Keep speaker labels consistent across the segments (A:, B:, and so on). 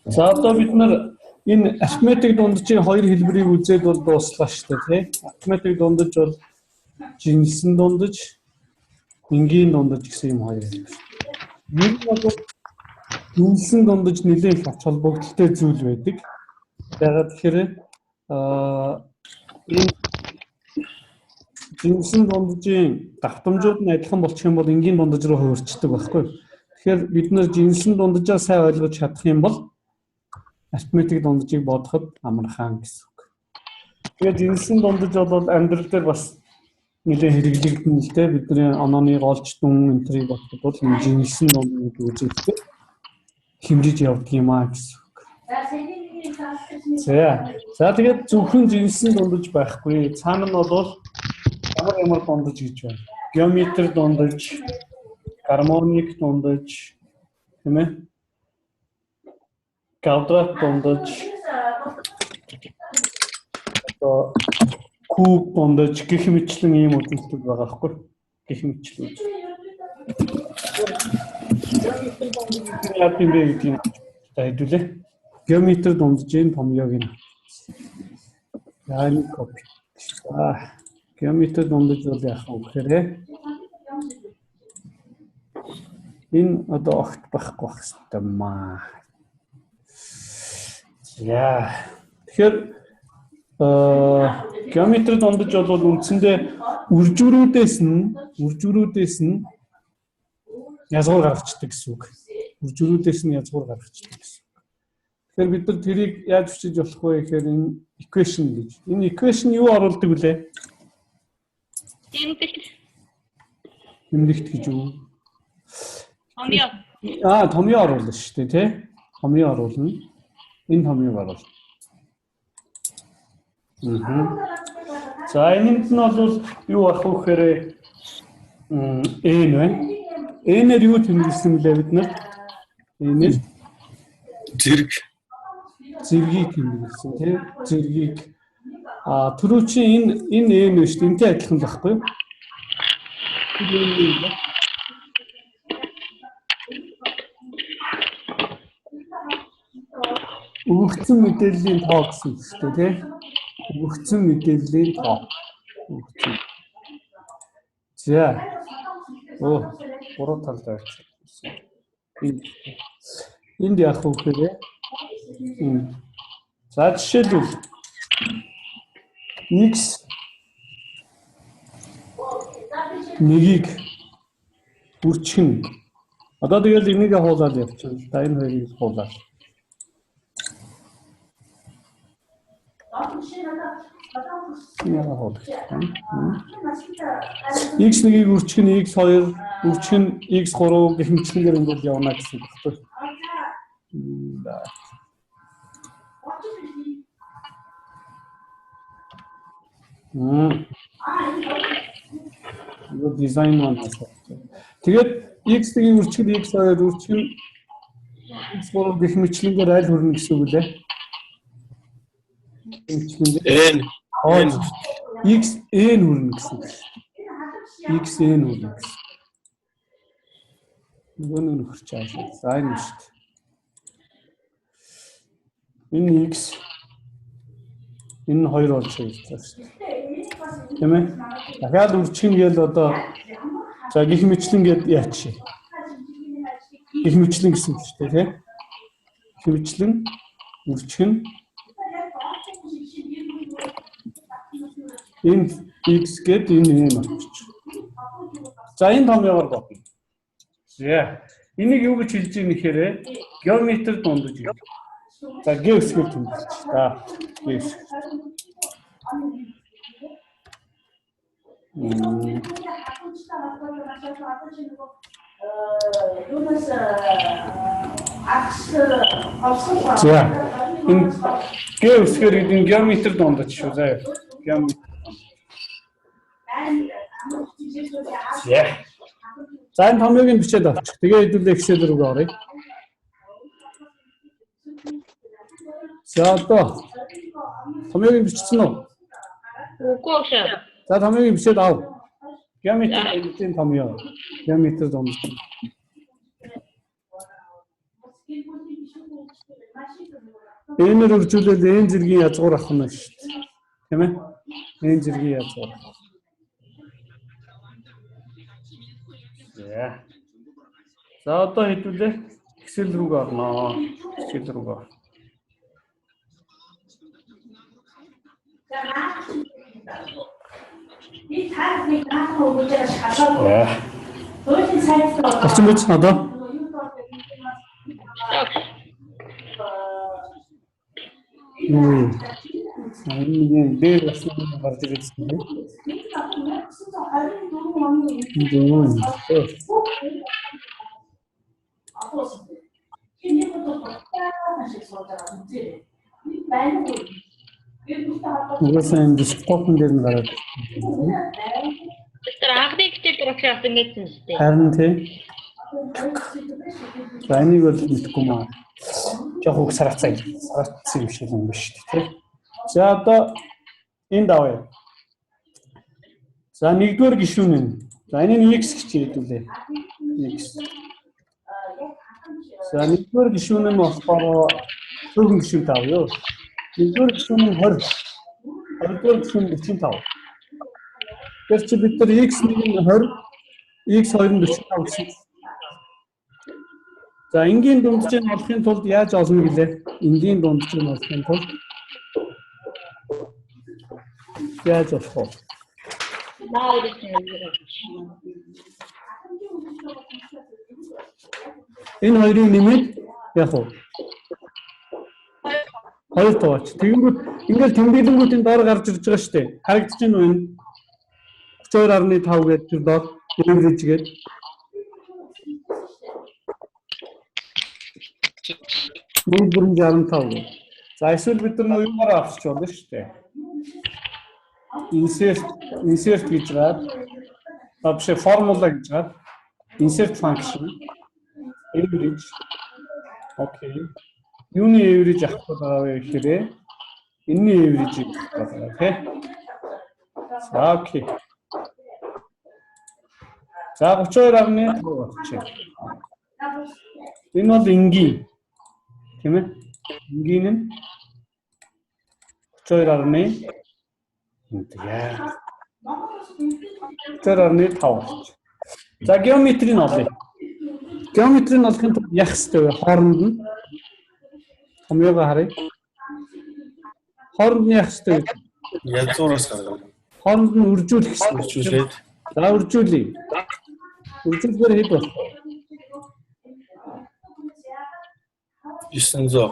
A: За одоо бид нар энэ арифметик дунджийн хоёр хэлбэрийг үзээд бол дууслаа шүү дээ, тийм. Арифметик дундаж бол жинсэн дундаж, энгийн дундаж гэсэн юм хоёр хэлбэр. Нэг нь бол жинсэн дундаж нэлээд их ач холбогдолтой зүйл байдаг. Ягаад гэхээр энэ жинсэн дундажийн давтамжууд нь адилхан болчих юм бол энгийн дундаж руу хувирчдаг байхгүй. Тэгэхээр бид нар жинсэн дундажаа сайн ойлгож чадах юм бол арифметик дундажийг бодоход амархан гэсэн үг. Тэгээд жинсэн дундаж бол амьдрал дээр бас нэлээд хэрэглэгдэн л дээ. Бидний онооны голч дүн энтрийг бодоход бол энэ жинсэн дундаж үзэгддэг хэмжиж явдаг юм аа гэсэн үг. За тэгээд зөвхөн жинсэн дундаж байхгүй. Цаана нь бол ямар дундаж гэж байна. Геометри дундаж, гармоник дундаж, тийм ээ? Квадрат дундаж, куб дундаж гэх мэтлэн ийм үзэлтүүд байгаа байхгүй. Гэх мэтлүүд. Яг юм бэ гэдгийг хэдүүлээ. Геометри дундажийн томьёог нь. Яаны копи. Геометри дундаж бол яах вэ гэхээр энэ одоо огт байхгүй байх хэрэгтэй маа. Яа. Тэгэхээр геометри дундаж бол үндсэндээ үржүүрүүдээс нь язгуур гаргацдаг гэсэн үг. Үржүүрүүдээс нь язгуур гаргацдаг гэсэн. Тэгэхээр бид нар тэрийг яаж бичиж болох вэ гэхээр энэ equation гэж. Энэ equation юу оруулдаг вүлээ? Тэмдэгт гэж юу?
B: Томьёо.
A: Томьёо оруулна шүү дээ, тий? Томьёо оруулна. Энэ томьёог оруулна. За энэнд нь бол юу ах вэ гэхээр n байна. N-ээр юу тэмдэглэсэн бэлээ бид нар? N-ээр зэргийг тэмдэглэсэн, тий? Зэргийг түрүү чинь энэ n биш энтэй адилхан байхгүй юу? Өгөгдсөн мэдээллийн тоо гэсэн үг шүү дээ, тий? Өгөгдсөн мэдээллийн тоо. За. Гурав талд байж. Энд яах вэ гэхээр за жишээлбэл x нэгийг үрчгэн. Одоо тэгэл энийг хуулаад явчихна. За энэ хоёрыг хуулаад. X нэгийг үрчгэн x2 үрчгэн x3 гэх мэтлэнгээр ингээд явна гэсэн үг байна. Энэ дизайн маань. Тэгээд x нэгийг үрчгэн x2 үрчгэн x3 гэх мэтлэнгээр аль хүрнэ гэсэн үг лээ. X n хүрнэ гэсэн. X n хүрнэ гэсэн. Нөгөө нь нөхөрч аашаа. За энэ шүү дээ. Энэ x энэ хоёр болж байгаа шүү дээ. Тийм ээ. Дахиад үрчгэн гээл одоо за гих мэтлэн гээд яач. Гих мэтлэн гэсэн үг шүү дээ, тийм. Гих мэтлэн үрчгэн энэ x гээд энэ юм болчих. За энэ томьёогоор бодно. За энийг юу гэж хэлж ийм нэхэрэ геометри дундаж гэж. За геос гэж тэмдэглэж. За геос. За энэ геос гэдэг геометри дундаж шүү заа. Геометри. За энэ томьёог нь бичээд авчих. Тэгээ хэдүүлээ Excel рүү оръё. За одоо томьёог нь бичсэн үү?
B: Үгүй ээ.
A: За томьёог нь бичээд ав. Геометрийн томьёо. Геометри дундаж. Энээр үржүүлэл энэ зэргийн язгуур авах нь шүү дээ. Тийм ээ? Энэ зэргийн язгуур. За. За одоо хэдүүлээ Excel рүүгээ орноо. Excel рүүгээ.
C: 이 다른 나는 오늘자 가서
A: За.
C: 도시 사이트
A: Орчин биз одоо? Юу. Энэ дээр бас нэг гарч ирсэн тийм.
C: 진짜 알림 너무 많이
A: Юу.
C: 앞으로 이제부터 똑같이 소자가 문제. 이 말고
A: Угсаа дискотн дээр нь гараад.
B: Тэр анхны хичээл дурагч авсан гэсэн шүү дээ.
A: Харин тийм. За энийг бол мэдгүй маа. Жохоо үг сарацсан юм шиг юм биш тийм. За одоо энэ даваа. За нэгдүгээр гишүүн нь. За энэ нь X гэж хэлүүлээ. X. За нэгдүгээр гишүүн нь болохоор цөөхөн гишүүн тав юу. Нэгдүгээр гишүүн нь 20. Хоёрдугаар гишүүн нь 45. Тэр чи бид нар X1 нь 20, X2 нь 45 гэсэн. За энгийн дунджийг олохын тулд яаж олно гэлээ? Энгийн дунджийг олохын тулд яаж олох вэ? Энэ хоёрыг нэмээд яг уу. Хоёр тооч. Тэгэнгүүт ингээл тэмдэглэнгүүтийн доор гарч ирж байгаа шүү дээ. Харагдаж байна уу энэ? 32.5 гэдэг тэр доор average гээд. Мөн 65. За эсвэл бид нар юугаар авчиж болно шүү дээ. Insert гэж гад. Вообще формула гэж гад. Insert function. Average. Окей. Юуны average авах байгаа вэ гэхээр энэний average авах байгаа тийм. За окей. За 32.5 болчих. Энэ бол энгийн. Тийм ээ? Энгийн нь 32.5. Яа. 32.5 болчих. За геометрийн олъё. Геометрийн олохын тулд яах ёстой вэ? Хооронд нь томьёогоо харъя. Хооронд нь яах ёстой вэ?
D: Язгуураас гаргав.
A: Хооронд нь үржүүлэх ёстой.
D: Үржүүлээд.
A: За үржүүлье. Үржүүлбэр хэд болох вэ?
D: 900.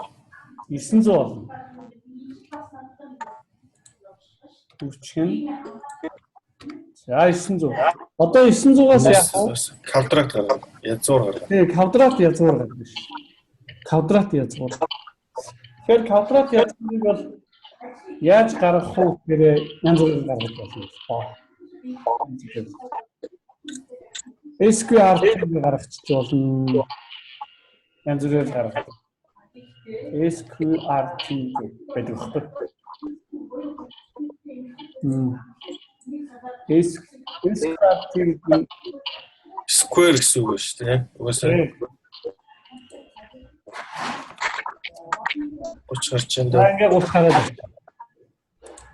A: 900 болно. Үржих нь. За 900. Одоо 900-аас яах вэ?
D: Квадрат гаргав. Язгуур гаргав.
A: Тий, квадрат язгуур гэдэг ш. Квадрат язгуур. Тэгэхээр квадрат язгуурыг бол яаж гаргах вэ гэхээр янз бүрээр гаргаж болно. SQRT-ийг гаргачих болно. Янз бүрээр гаргах. SQRT гэдэг хэвээр. SQRT
D: Square гэсэн үг шүү дээ. Угаасаа 30 гарчинд.
A: ингээ уусгаад байна.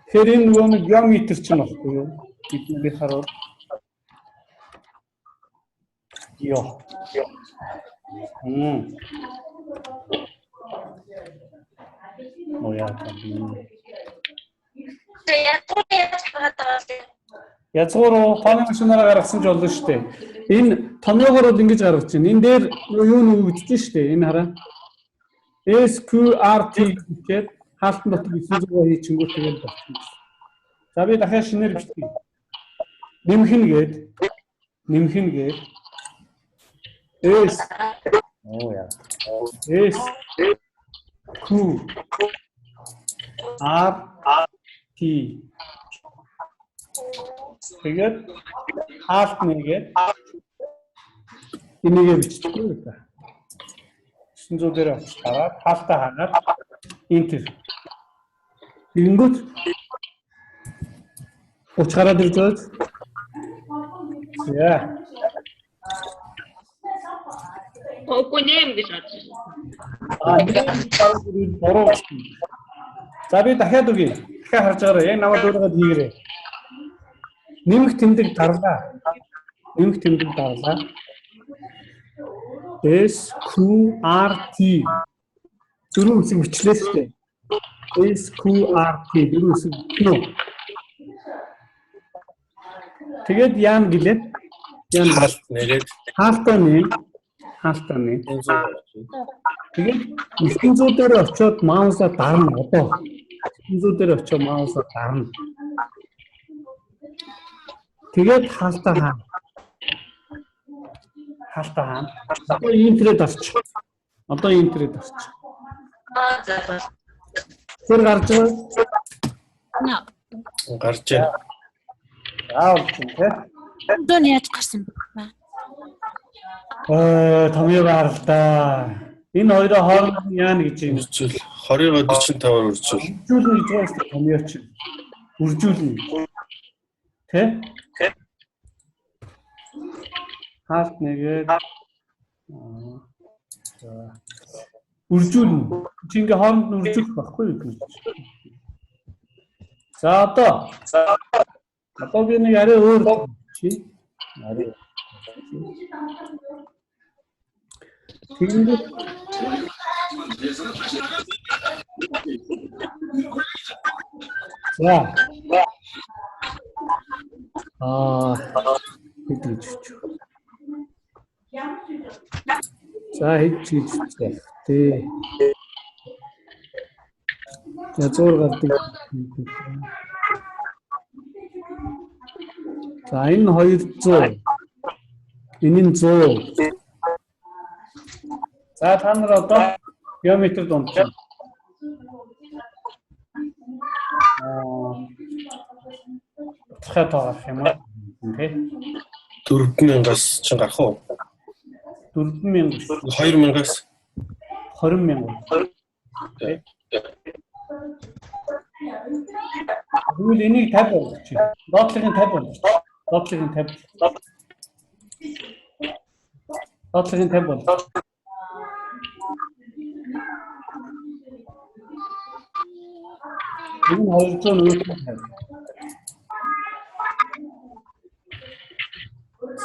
A: Тэгэхээр энэ нөгөө нэг геометр чинь баггүй юу? Бидний харуул. Йоо. Моя тийм. Язгуур тооны машинаараа гаргасан ч болно шүү дээ. Энэ томьёогоор бол ингэж гаргаж байна. Энэ дээр юу нүгдэж шүү дээ. Энэ хараа. SQRT гэхэд хаалтан дотор 900 хийчихэнгүүт тэгээд болчихно. За би дахиад шинээр бичдэг. Нэмэх нь гээд S S Q R T тэгээд хаалт нэгээд энийгээ биччихгүй үү та. 900 дээр очиж хараад хаалтаа хагаад enter. Тэгэнгүүт уучгараад ирж байгаа. Яа.
B: Окунем гэж бодсон.
A: Бороо. За би дахиад үгүй. Дахиад харж байгаарай. Яг намайг дөрөөгд хийгээрэй. Нэмэх тэмдэг дарлаа. Нэмэх тэмдэг дарлаа. SQRT. Дөрөв үсэг бичлээ шүү дээ. SQRT дөрөв үсэг нөө. Тэгээд яам гэлээ. Яам
D: Хаалт нэгээд
A: хаалтаа нэм. Тэгээд 900 дээр очиод маусаа дарна одоо. 900 дээр очиод маусаа дарна. Тэгээд хаалтаа хаана. Одоо интернет авч. Тэр гарч байгаа.
D: гарч байна.
A: Аав тийм тий.
E: Дон яаж гарсан бэ?
A: Томьёо гаралта. Энэ хоёроо хооронд яана гэж юм.
D: Үржүүл 20-45-аар үржүүл.
A: Үржүүлнэ гэж байгаа шүү томьёо чинь. Үржүүлнэ. Тэ? Хаалт нэгээд үржүүлнэ. Чи ингээ хооронд нь үржүүлэх байхгүй юу? За одоо би нэг арай өөр чи арай тэгээд за хийж дээ. Язуур гардаг. За энэ 200. Энэ нь 100. За та нар одоо километр дунджаа. Хатаа юм аа. Тэ.
D: 4,000-аас ч гарах уу?
A: 4,000.
D: 2,000-аас
A: 20,000. Тэгвэл энийг 50 болгоч. Доотлогын 50 болгоч. Доотлогын 50 болгоч. Энэ 250.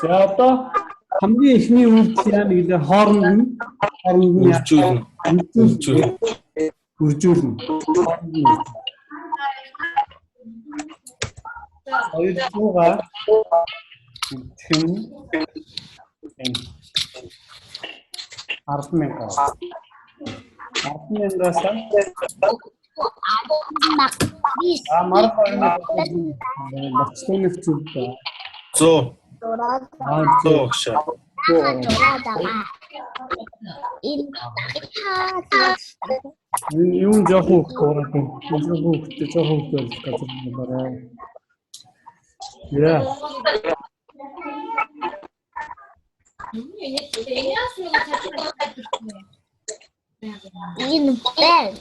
A: За одоо хамгийн ихний үйлдэл яа нэг хооронд нь үржүүлнэ. Хоёрдугаа чин 10,000. 10,000-аас Юм жоохон яа.
E: Энэ бэл.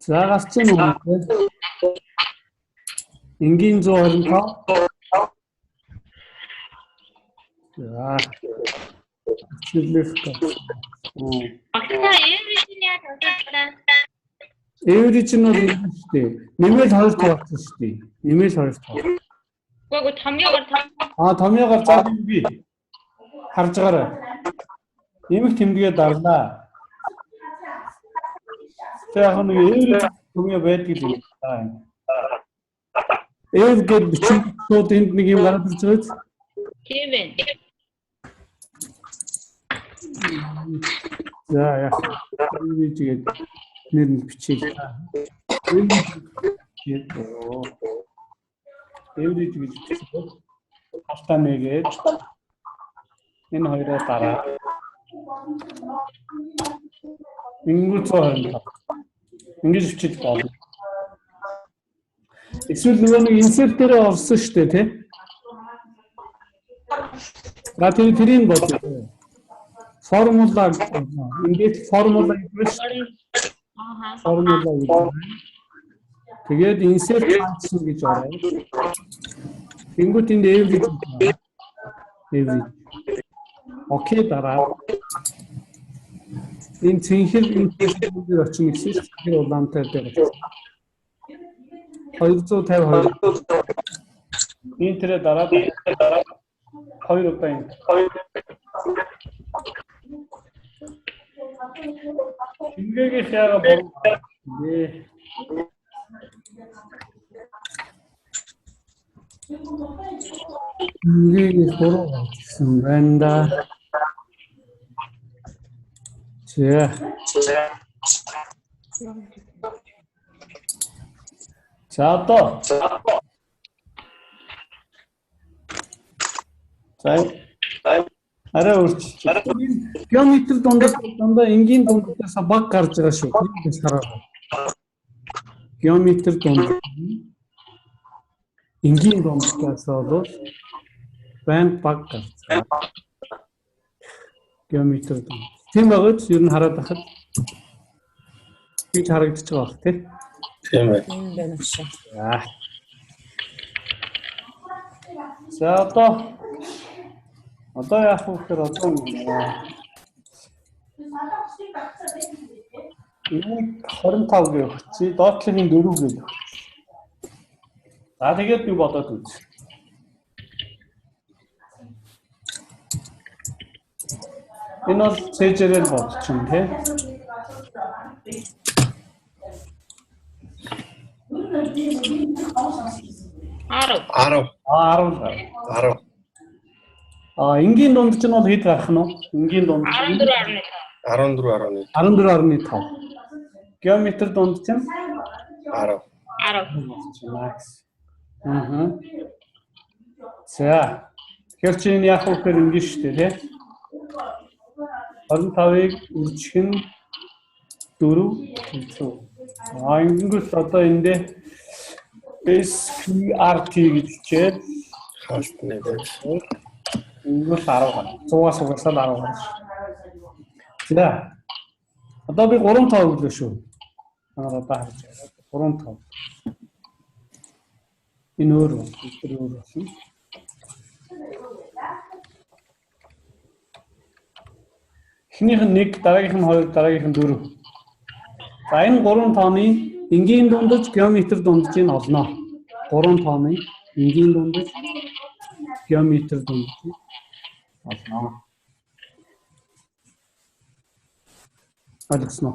A: За гарч ийн үү? Энгийн 125. За. Чиглэх та. Эврич нь бол шүү дээ. Нэмэл 2 тавьсан шүү дээ. Нэмэл 2 тав.
B: Гоо томьёогоор
A: Томьёогоор цаад би харж байгаарай. Нэмэх тэмдгээ дарлаа. Яг нэг эврич томьёо байдаг юм байна. Эв гээд бичигчүүд энд нэг юм гараад ирж байгаа.
B: тийм ээ.
A: За яах вэ? Тэгээд нэр нь бичээл. Эврич гэж бичсэн. Халтаа нэгээд энэ хоёроо дараа. Ингүүц хоёр. Ингэж бичиж болно. Эсвэл нэг insert дээр орсон шүү дээ, тий? Гатын тэрийн бод. Формула ингэж формула гэж. Формула гэж. Тэгээд insert function гэж ороод. Тэнгүүт энд every гэж байна. Every. Окей дараа. Энэ цэнхэр интернетээр очих гэсэн чинь улаантай дээр. 252. Интернет дараа 2 удаа юм. Шингээгийн яага бол шингээгийн хороо гэсэн байна да. За одоо. Арай урч. Геометр дундаа энгийн дундаас баг гарч байгаа шүү. Тэрээс хараа. Геометр дунд энгийн дундаас бол байн баг гарч байгаа. Геометр дунд. Тийм багт ер нь хараад байхад гэж харагдаж байгаа бох тий.
D: Тийм ээ.
E: юм байна шүү.
A: За одоо яах вэ гэхээр одоо энэ 25 гэх чи доотлогийн 4 гэх. За тэгээд би бодоод үз. Энэ бол цэжэрэл бодчихно тий.
B: Арав.
D: 10.
A: Энгийн дунд чинь бол хэд гарах нь вэ? Энгийн дунд
B: 14.1.
A: 14.5. Геометр дунд чинь
D: 10.
A: Max. За. Тэгэхээр чи энэ яах вэ гэхээр ингэ шүү дээ, тий? 25-ыг үржих нь 4 хэвчээ. Ингэнгүүт одоо эндээ SQRT гэж чихэд
D: Хаалт нэгээд.
A: Ингүүт 10 гар. 100-аас угсаад 10 гар. За. Одоо би 3-5 өглөө шүү. Одоо харж байгаа. 3-5. Энэ өөр болсон. Эхнийх нь 1, дараагийнх нь 2, дараагийнх нь 4. За энэ 3 тооны энгийн дундаж геометр дундажийг олно. 3 тооны энгийн дундаж геометр дундажийг олно. Ойлгосноо?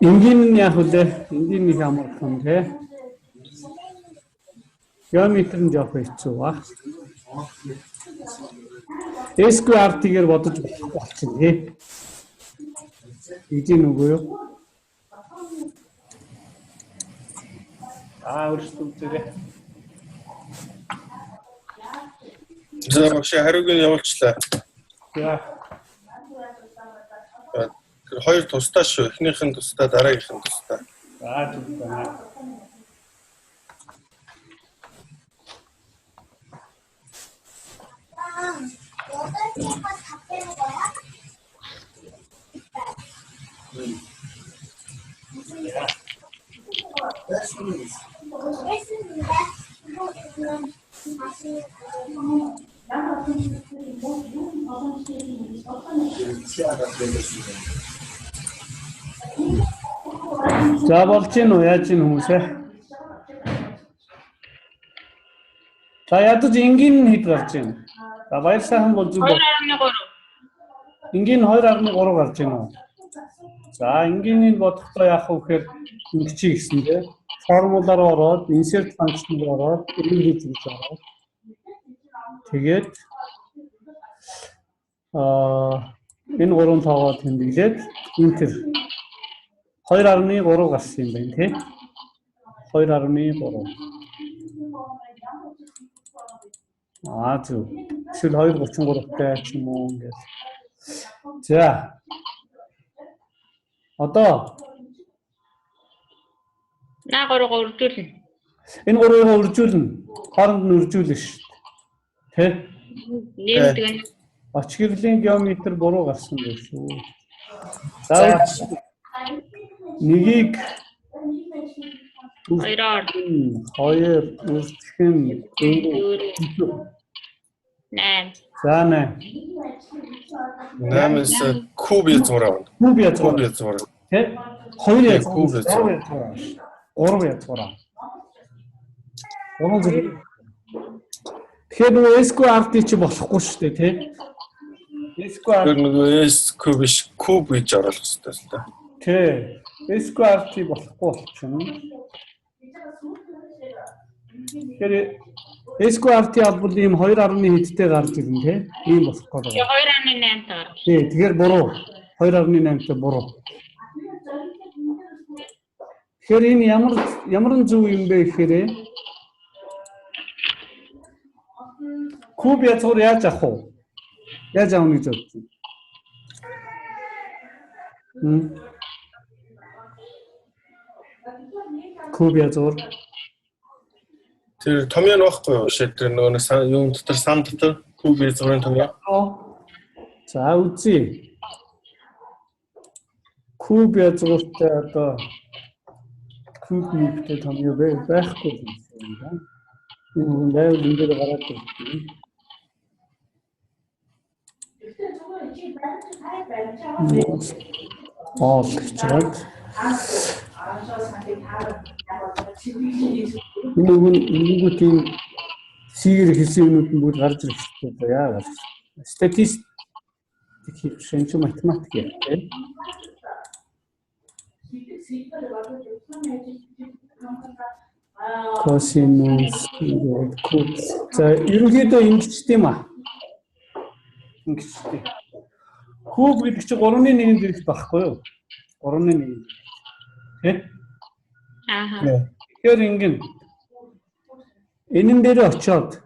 A: Энгийн яах вэ? Энгийн нэг амархан тий. Геометр нь жоох хэцүү ба. SQRT-гээр бодож болчихно тий. Эдийн үгүй юу? Өөрсдөө
D: За багш хариуг нь явуулчлаа.
A: За.
D: Тэр хоёр тусдаа шүү. Эхнийх нь тусдаа, дараагийнх нь тусдаа.
A: За зүг байна. За болж гин үү яаж гин хүмүүсээ? За ядаж энгийн хэд гарч байна? За баяр сайхан бол зүг.
B: 2.3.
A: Энгийн 2.3 гарч байна уу? За энгийнийг бодохдоо яах вэ гэхээр ингэчий гэсэн дээ. Формулаар ороод, insert function-д ороод, эргэж гэж ороод. Тэгээд энэ 3 тоогоо тэмдэглээд enter 2.3 гарсан юм байна тий. 2.3. Зүг. Эсвэл 2.33-тай ч юм уу ингээд. За. Одоо
B: Наагаараа үрдүүлнэ.
A: Энэ гурвыг үржүүлнэ. Хооронд нь үржүүлнэ шүү дээ. Тэ?
B: Нэмдэг нь.
A: Очгирлийн геометр буруу гарсан байх шүү. За нэгийг
B: Хоёроор.
A: 2 үржихэн
B: 8.
A: за 8.
D: 8-аас куб язгуур авна.
A: Куб язгуур.
D: Куб язгуур.
A: Тэ? 2 язгуур.
D: Куб язгуур.
A: 3 язгуур. Гурван зэрэг. Тэгэхээр нөгөө SQRT чи болохгүй шүү дээ, тий? SQRT
D: Тэр нөгөө S куб биш куб гэж оруулах хэрэгтэй л та.
A: тий. SQRT болохгүй болчихно. Тэгэхээр SQRT бол ийм 2.1 хэдтэй гарч ирнэ, тий? Ийм болох гэдэг.
B: 2.8 таар.
A: Тий, тэгэхээр буруу. 2.8-тай буруу. Тэгэхээр энэ ямар зөв юм бэ гэхээр куб язгуур яаж авах вэ? Яаж авах гэж бодсон? Куб язгуур.
D: Тэр томьёо нь байхгүй юу? Шээ тэр нөгөө юм дотор сан дотор куб язгуурын томьёо.
A: За үзье. Куб язгууртай одоо куб нэгтэй томьёо байхгүй юм байна. Энэ лайв энэ дээр гараад ирсэн. Ол чад. Нэг тийм сигэр хэлсэн юмуд нь бүгд гарч ирэх хэрэгтэй яагаад? Статистик шинж математик юм. Косинус куб. За ерөнхийдөө ингэжтэй юм аа. Ингэжтэй. Куб гэдэг чинь 3.1 зэрэг байхгүй юу? 3.1. Тэ?
B: Ааха.
A: Тэгэхээр ингэн энэн дээр очиод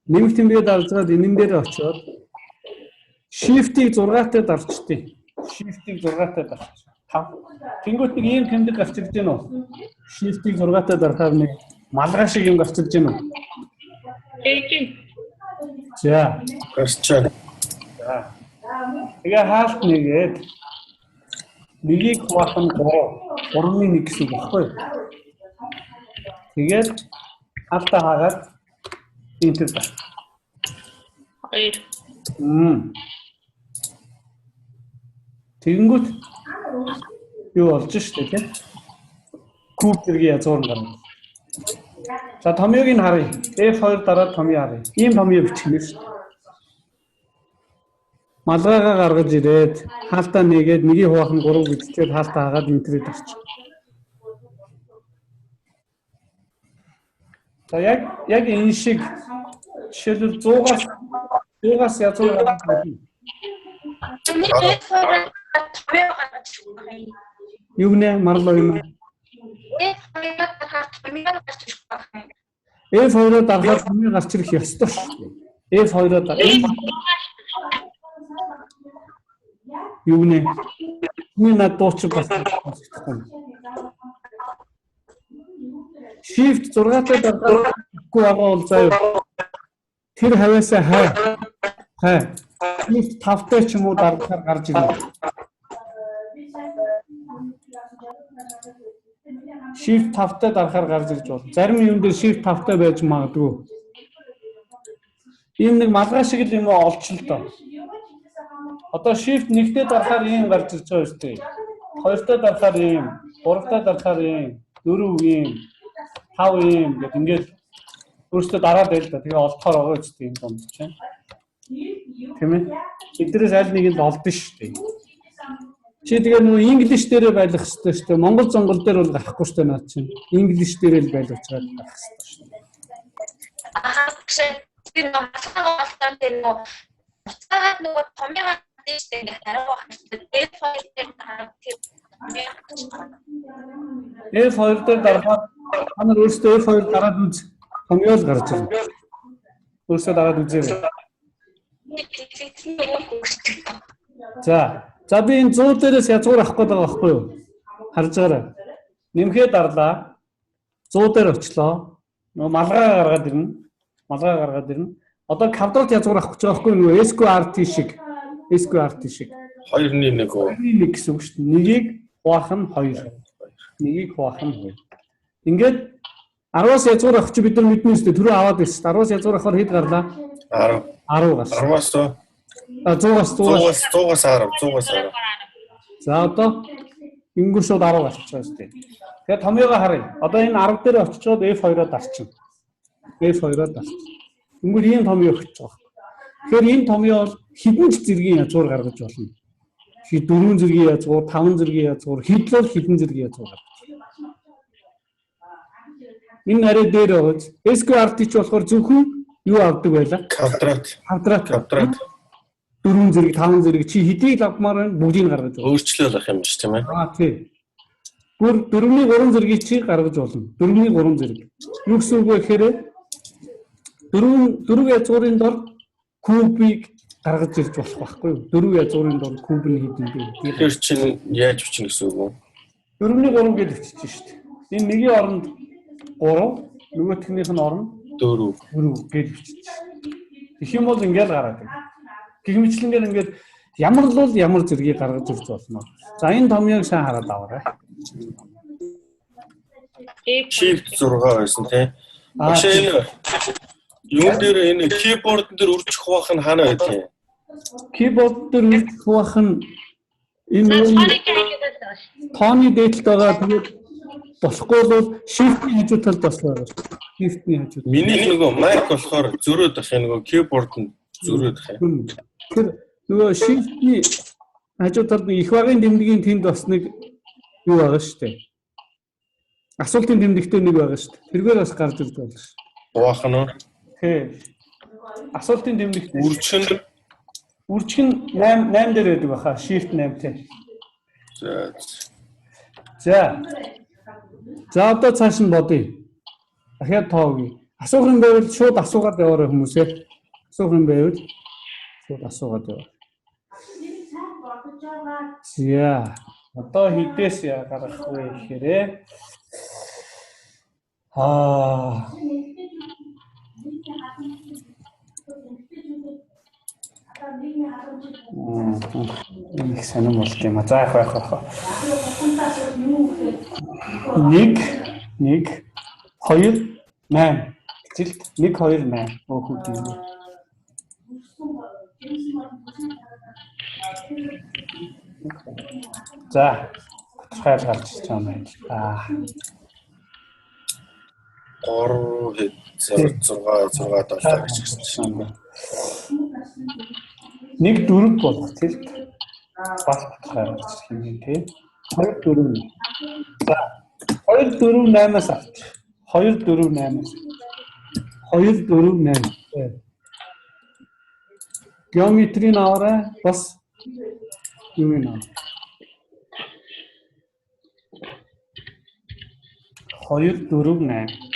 A: нэмэлт тэмдгээ даржгаад энэн дээр очиод shift-ийг 6-тай дарчтыг. Shift-ийг 6-тай дарч. Тэнгүүт нэг ийм тэмдэг гарч ирж байна уу? Shift-ийг 6-тай дарахаар нэг малгай шиг юм гарч ирж байна уу?
B: Эйжин.
D: Гарчаа.
A: За. Тэгээ хаалт нэгээд нэгийг хуваах нь 3.1 гэсэн үг баггүй. Тэгээд хаалтаа хаагаад энтер даа.
B: 2.
A: Тэгэнгүүт юу болж штэ тий? Куб зэргийн язгуур гарна. За томьёог нь харъя. F2 дараа томьёо харъя. Ийм томьёо бичихнэ шүү дээ. Малгайгаа гаргаж ирээд хаалтаа нэгээд нэгийг хуваах нь 3 гэдгээр хаалтаа хаагаад энтерэд авч. За яг энэ шиг жишээлбэл 100-аас язгуур гаргах юм. Юу нэ марлоо юм. F2-оор дарахаар томьёо гарч ирэх ёстой шүү дээ. F2-оор дарах. Юу нэ? Миний над дууч бас. Shift 6-тай дарахгүй байгаа бол заяа. Тэр хавьяасаа хай. Shift 5-тай ч юм уу дарахаар гарч ирнэ. Shift 5-тай дарахаар гарч ирж бол зарим юм дээр Shift 5-тай байж магадгүй. Ийм нэг малгай шиг л юм олч л доо. Одоо Shift 1-тэй дарахаар ийм гарч ирж байгаа шүү дээ. 2-тай дарахаар ийм, 3-тай дарахаар ийм, 4 ийм, 5 ийм гэдэг ингээд өөрөөсөө дараад байл да. Тэгээ олдохоор байгаа ч тийм юм чинь. Тийм ээ. Эдрээс аль нэг нь олдсон шүү дээ. Чи тэгээ нөгөө English дээрээ байлгах хэрэгтэй шүү дээ. Монгол зонгол дээр бол гарахгүй шүү дээ наад чинь. English дээрээ л байлгаж гарах хэрэгтэй шүү дээ.
F: Тэр нөгөө хасгаа тэр нөгөө хасгаа нөгөө томьёо тийш дээ хараа
A: F2 дээр дарахад та нар өөрсдөө F2 дараад үз. Томьёо л гарч ирнэ. Өөрсдөө дараад үзээрэй. За би энэ 100 дээрээс язгуур авах гээд байгаа байхгүй юу? Харж байгаарай. Нэмхээ дарлаа. 100 дээр очлоо. Нөгөө малгай гаргаад ирнэ. Одоо квадрат язгуур авах гэж байгаа байхгүй нөгөө SQRT шиг.
D: 2-1 үү?
A: 1 гэсэн үг шүү дээ. Нэгийг хуваах нь 2. Ингээд 10-аас язгуур авах чи бид нар мэднэ үстэй түрүү аваад байсан. 10-аас язгуур авахаар хэд гарлаа? 10 гарсан.
D: 10-аас 100-аас 10.
A: За одоо ингүү шууд 10 гарчихсан шүү дээ. Тэгэхээр томьёогоо харъя. Одоо энэ 10 дээр очичоод F2-оор дарчин. Ингүүр ийм томьёо өгч байгаа. Тэгэхээр энэ томьёо бол хэдэн ч зэргийн язгуур гаргаж болно. 4 зэргийн язгуур, 5 зэргийн язгуур, хэдл хэдэн зэргийн язгуур гаргаж. Энэ арай дээр байгаа. SQRT ч болохоор зөвхөн юу авдаг байла?
D: Квадрат.
A: 4 зэрэг, 5 зэрэг чи хэдийг авмаар байна? Бүгдийг гаргаж болно.
D: Өөрчлөл авах юм биш тийм ээ.
A: Тийм. Бүр 4-ний 3 зэргийг чи гаргаж болно. 4-ний 3 зэрэг. Юу гэсэн үг вэ гэхээр 4 язгуурын дор кубыг гаргаж ирж болох байхгүй юу? 4 язгуурын дор куб нь хэдэн бэ?
D: Тэгэхээр чинь яаж бичнэ гэсэн үг вэ?
A: 4-ний 3 гэж бичиж шүү дээ. Энэ нэгийн оронд 3, нөгөөхнийх нь оронд 4 гэж бичиж. Тэгэх юм бол ингээд гараад байна. Гэх мэтлэнгээр ингээд ямар зэргийг гаргаж ирж болно. За энэ томьёог сайн хараад аваарай.
D: Shift 6 байсан тийм. Багш энэ юу дээр энэ keyboard дээр үржих хуваах нь хаана байдгийг?
A: Keyboard дээр үржих хуваах нь энэ тооны дээдлэлд байгаа. Тэгээд болохгүй бол shift-ийн хажуу талд бас байгаа. Shift-ийн хажуу.
D: Миний нөгөө mic болохоор зөрөөд ах нөгөө keyboard нь зөрөөд ах юм.
A: Тэгэхээр нөгөө shift-ийн хажуу талд их багын тэмдгийн тэнд бас нэг юу байгаа шүү дээ. Асуултын тэмдэгтэй нэг байгаа шүү дээ. Тэргээр бас гарч ирж байна шүү.
D: Хуваах нь.
A: Тий. Асуултын тэмдэгт үржих нь 8 дээр байдаг баха. Shift 8 тий. За одоо цааш нь бодъё. Дахиад тоогъё. Асуух юм байвал шууд асуугаад яваарай хүмүүсээ. Асуух юм байвал шууд асуугаад яваа. За одоо хідээс гарах вэ гэхээр их санам болт юм а. За яах. 1 2 8 жилт 1 2 8 өөхүүд юм. За хайл гарч ирж байгаа юм.
D: 3 хэд 6 доллар гэж хэлсэн юм.
A: 1 4 болох тийм. Бас гарч ирэх юм тий. 2 4. За 2 4 8-аас авч. 2 4 8-аас. 2 4 8. Геометрийн аваарай бас юу юм аа. 2 4 8.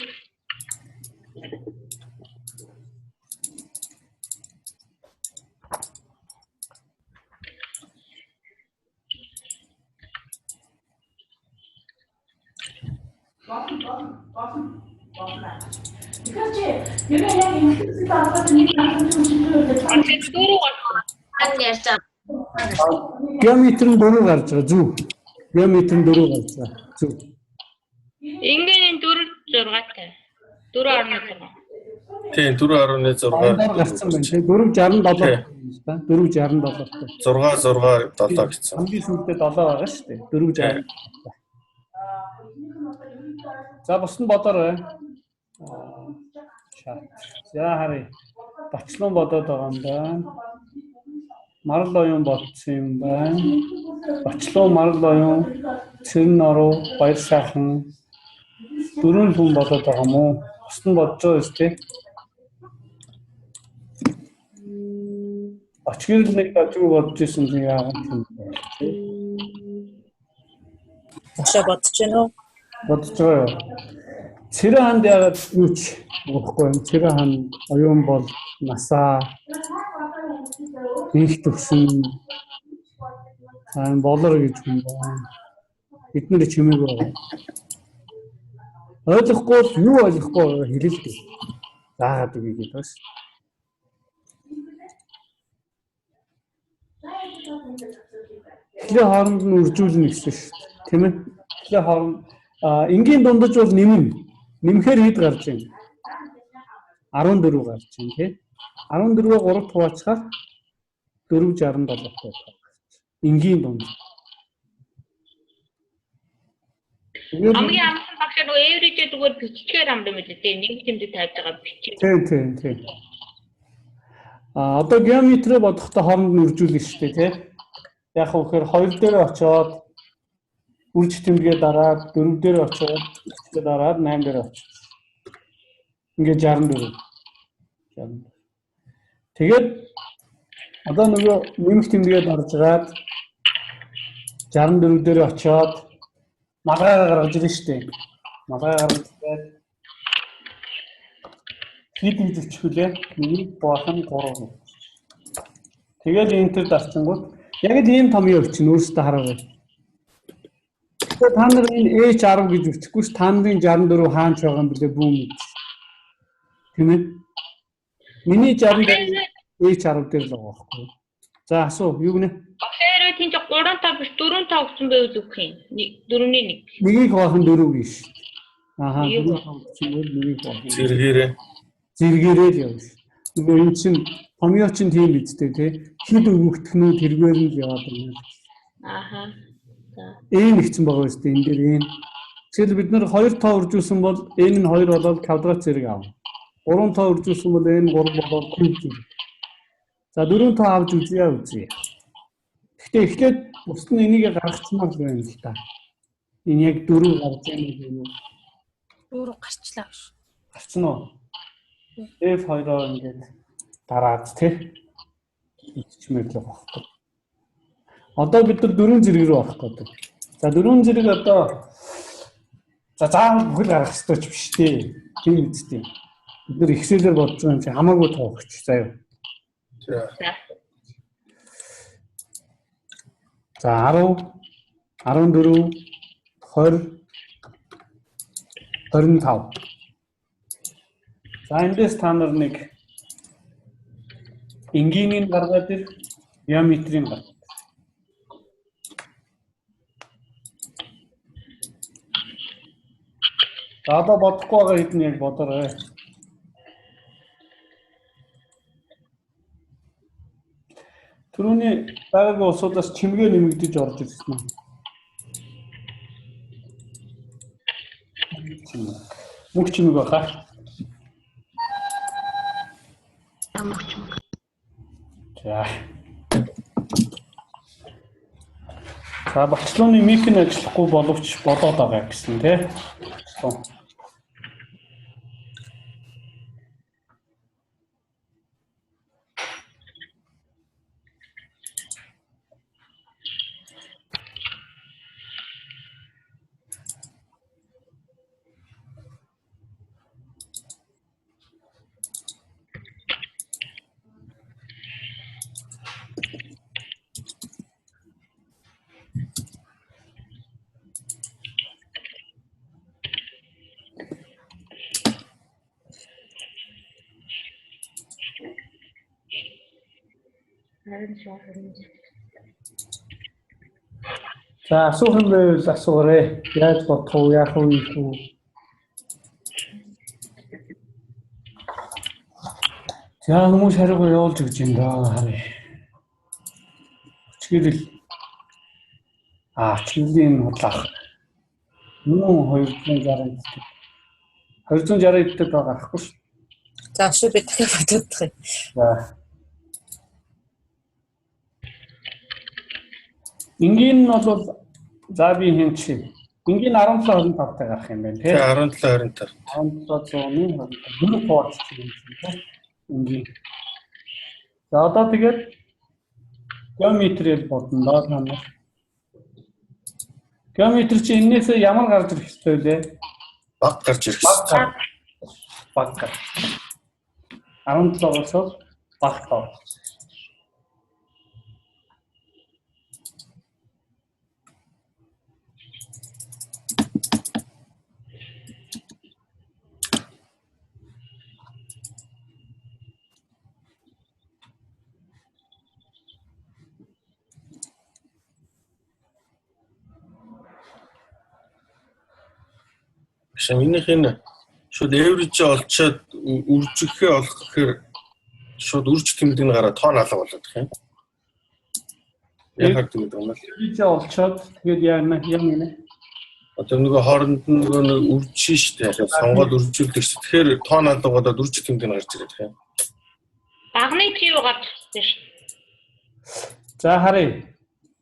A: Геометрийн 4 гарч байгаа зүг. Геометрийн 4 гарч байгаа зүг.
B: Ингээд 4 6-тай. 4.6.
D: Тийм 4.6
A: гарсан байна. 467 та 467
D: 6 7 гэсэн.
A: Хамгийн сүүлдээ 7 байгаа шүү дээ. 460. За бус нь бодоорой. За харъя. Бочлон бодоод байгаа юм байна. Марл оюун бодсон юм байна. Бочлон марл оюун цэрэн оруу баяр сайхан 4 хүн бодоод байгаа юм уу? Бус нь бодож байгаа юм тий. Очгирл нэг дажгүй бодож исэн чинь яагаад юм бэ?
E: Ашаа бодож байна уу?
A: Бодож байгаа. Цэрэн ханд яагаад юу ч болохгүй юм. Цэрэн хан оюун бол насаа их төгсөн болор гэж юм байна. Бид нэр чимээг байгаа. Ойлгохгүй бол юу ойлгохгүй хэлэлтэй. Заагаад үгүй гэж байна. Эхлээ хооронд нь үржүүлнэ гэсэн шүү дээ. Тийм ээ. Эхлээ хооронд энгийн дундаж бол нэмэхээр хэд гарч байна? 14 гарч байна тийм. 14-өө 3 хуваачаар 467 гарч. Энгийн дундаж.
B: Хамгийн амарсан багш нөгөө эврижээ зүгээр биччихээр амд юм л дээ. Нэг тэмдэг тавьж байгаа бичих.
A: Тийм. Одоо геометри бодохдоо хооронд нь үржүүлнэ шүү дээ тийм. Яг хөөхөр 2 дээр очиод үрж тэмдгээ дараад 4 дээр очиод тэмдгээ дараад 8 дээр очиж. Ингээд 64. Тэгээд одоо нөгөө нэмэх тэмдгээ дарж гаад 64 дээр очиод малгайгаа гаргаж ирнэ шүү дээ. Малгай гаргаж ирээд хэд хийчихвүлээ? 1 бахан 3. Тэгээд энтер дарчингууд яг л ийм том юм өчнө өөрөөсөө хараагүй. Тэгээд та нар энэ H10 гэж үчихгүй ш та нарын 64 хаанч байгаа юм бэлээ бүүм. Тийм ээ. Миний 60 H10 дээр л байгаа байхгүй. За асуу юу гэнэ?
B: Багшаараа тийм ч 3-5 биш 4-5 гэсэн байвал өгөх юм. 4-ний 1.
A: Нэгийг бахан 4 гэж. Ааха. Зэргээрээ л явна. Нөгөө энэ чинь томьёо чинь тийм бидтэй тий. Хэд өгөгдөхнүүд тэргээр нь яваад байна.
B: Ааха. За.
A: Нэгцэн байгаа үстэй энэ дээр энэ. Жишээл бид нэр 2 тоо үржүүлсэн бол энэ нь 2 болоод квадрат зэрэг аав. 3 тоо үржүүлсэн бол энэ 3 болоод куб зэрэг. За 4 тоо авч үзье. Гэхдээ эхлээд бусд нь энийг гаргацмаар байна л та. Энэ яг 4 гарч байгаа юм уу?
E: 4 гарчлаа биш.
A: Гарцсан уу? F2-оо ингээд дараад тий. Ичмээр л багхгүй. Одоо бид нар 4 зэрэг рүү орох гэдэг. За 4 зэрэг одоо заавал бүхэл гаргах хэрэгтэй ч биш тий. Тийм үстэй. Бид нар Excel-ээр бодож байгаа юм чи хамаагүй тоогч заяа. За 10 14 20 25. За эндээс та нар нэг энгийнийн гаргаад ир геометрийн гаргаад. За одоо бодохгүй байгаа хэд нь яг бодорой. Түрүүний байгаагийн усудаас чимгээ нэмэгдэж орж ирсэн юм. Мөх чимэг баха. За багцлууны мик нь ажиллахгүй боловч болоод байгаа гэсэн тий. За асуух юм байвал асуурай. Яаж бодох вэ? Яах вэ? За хүмүүс хариугаа явуулж өгч юм даа харъя. Чиглэл чиглэлийн худлах. Мөн 260 260 байгаа ахгүй шүү.
E: За шүү би дахиад бодох юм.
A: За. Энгийн нь бол за би хэмчээ. Энгийн 17-25 таг гарах юм байна тий.
D: 17-25.
A: 17-ны 4 хуваалц юм тий. Энгийн. За одоо тэгээд геометрийг бодно доо танаа. Геометри чи энээс ямар гарч ирэх ёстой вэ?
D: Баг гарч ирэх ёстой.
A: Баг. 17-оос баг тоо.
D: Багш минийх энэ шууд average олцоод үржихээ олох гэхээр шууд үрж тэмдэг нь гараа тоон алга болоод гэх юм. Яг гэдэг юм байна.
A: Average олцоод тэгээд яана юм.
D: Одоо нөгөө хооронд нь нөгөө үржин шүү дээ. Сонгоод үржүүлдэг шүү. Тэгэхээр тоон алга болоод үрж тэмдэг нь гарч ирээд гэх юм.
B: Багны чи юу гарч ирсэн шүү.
A: За харъя.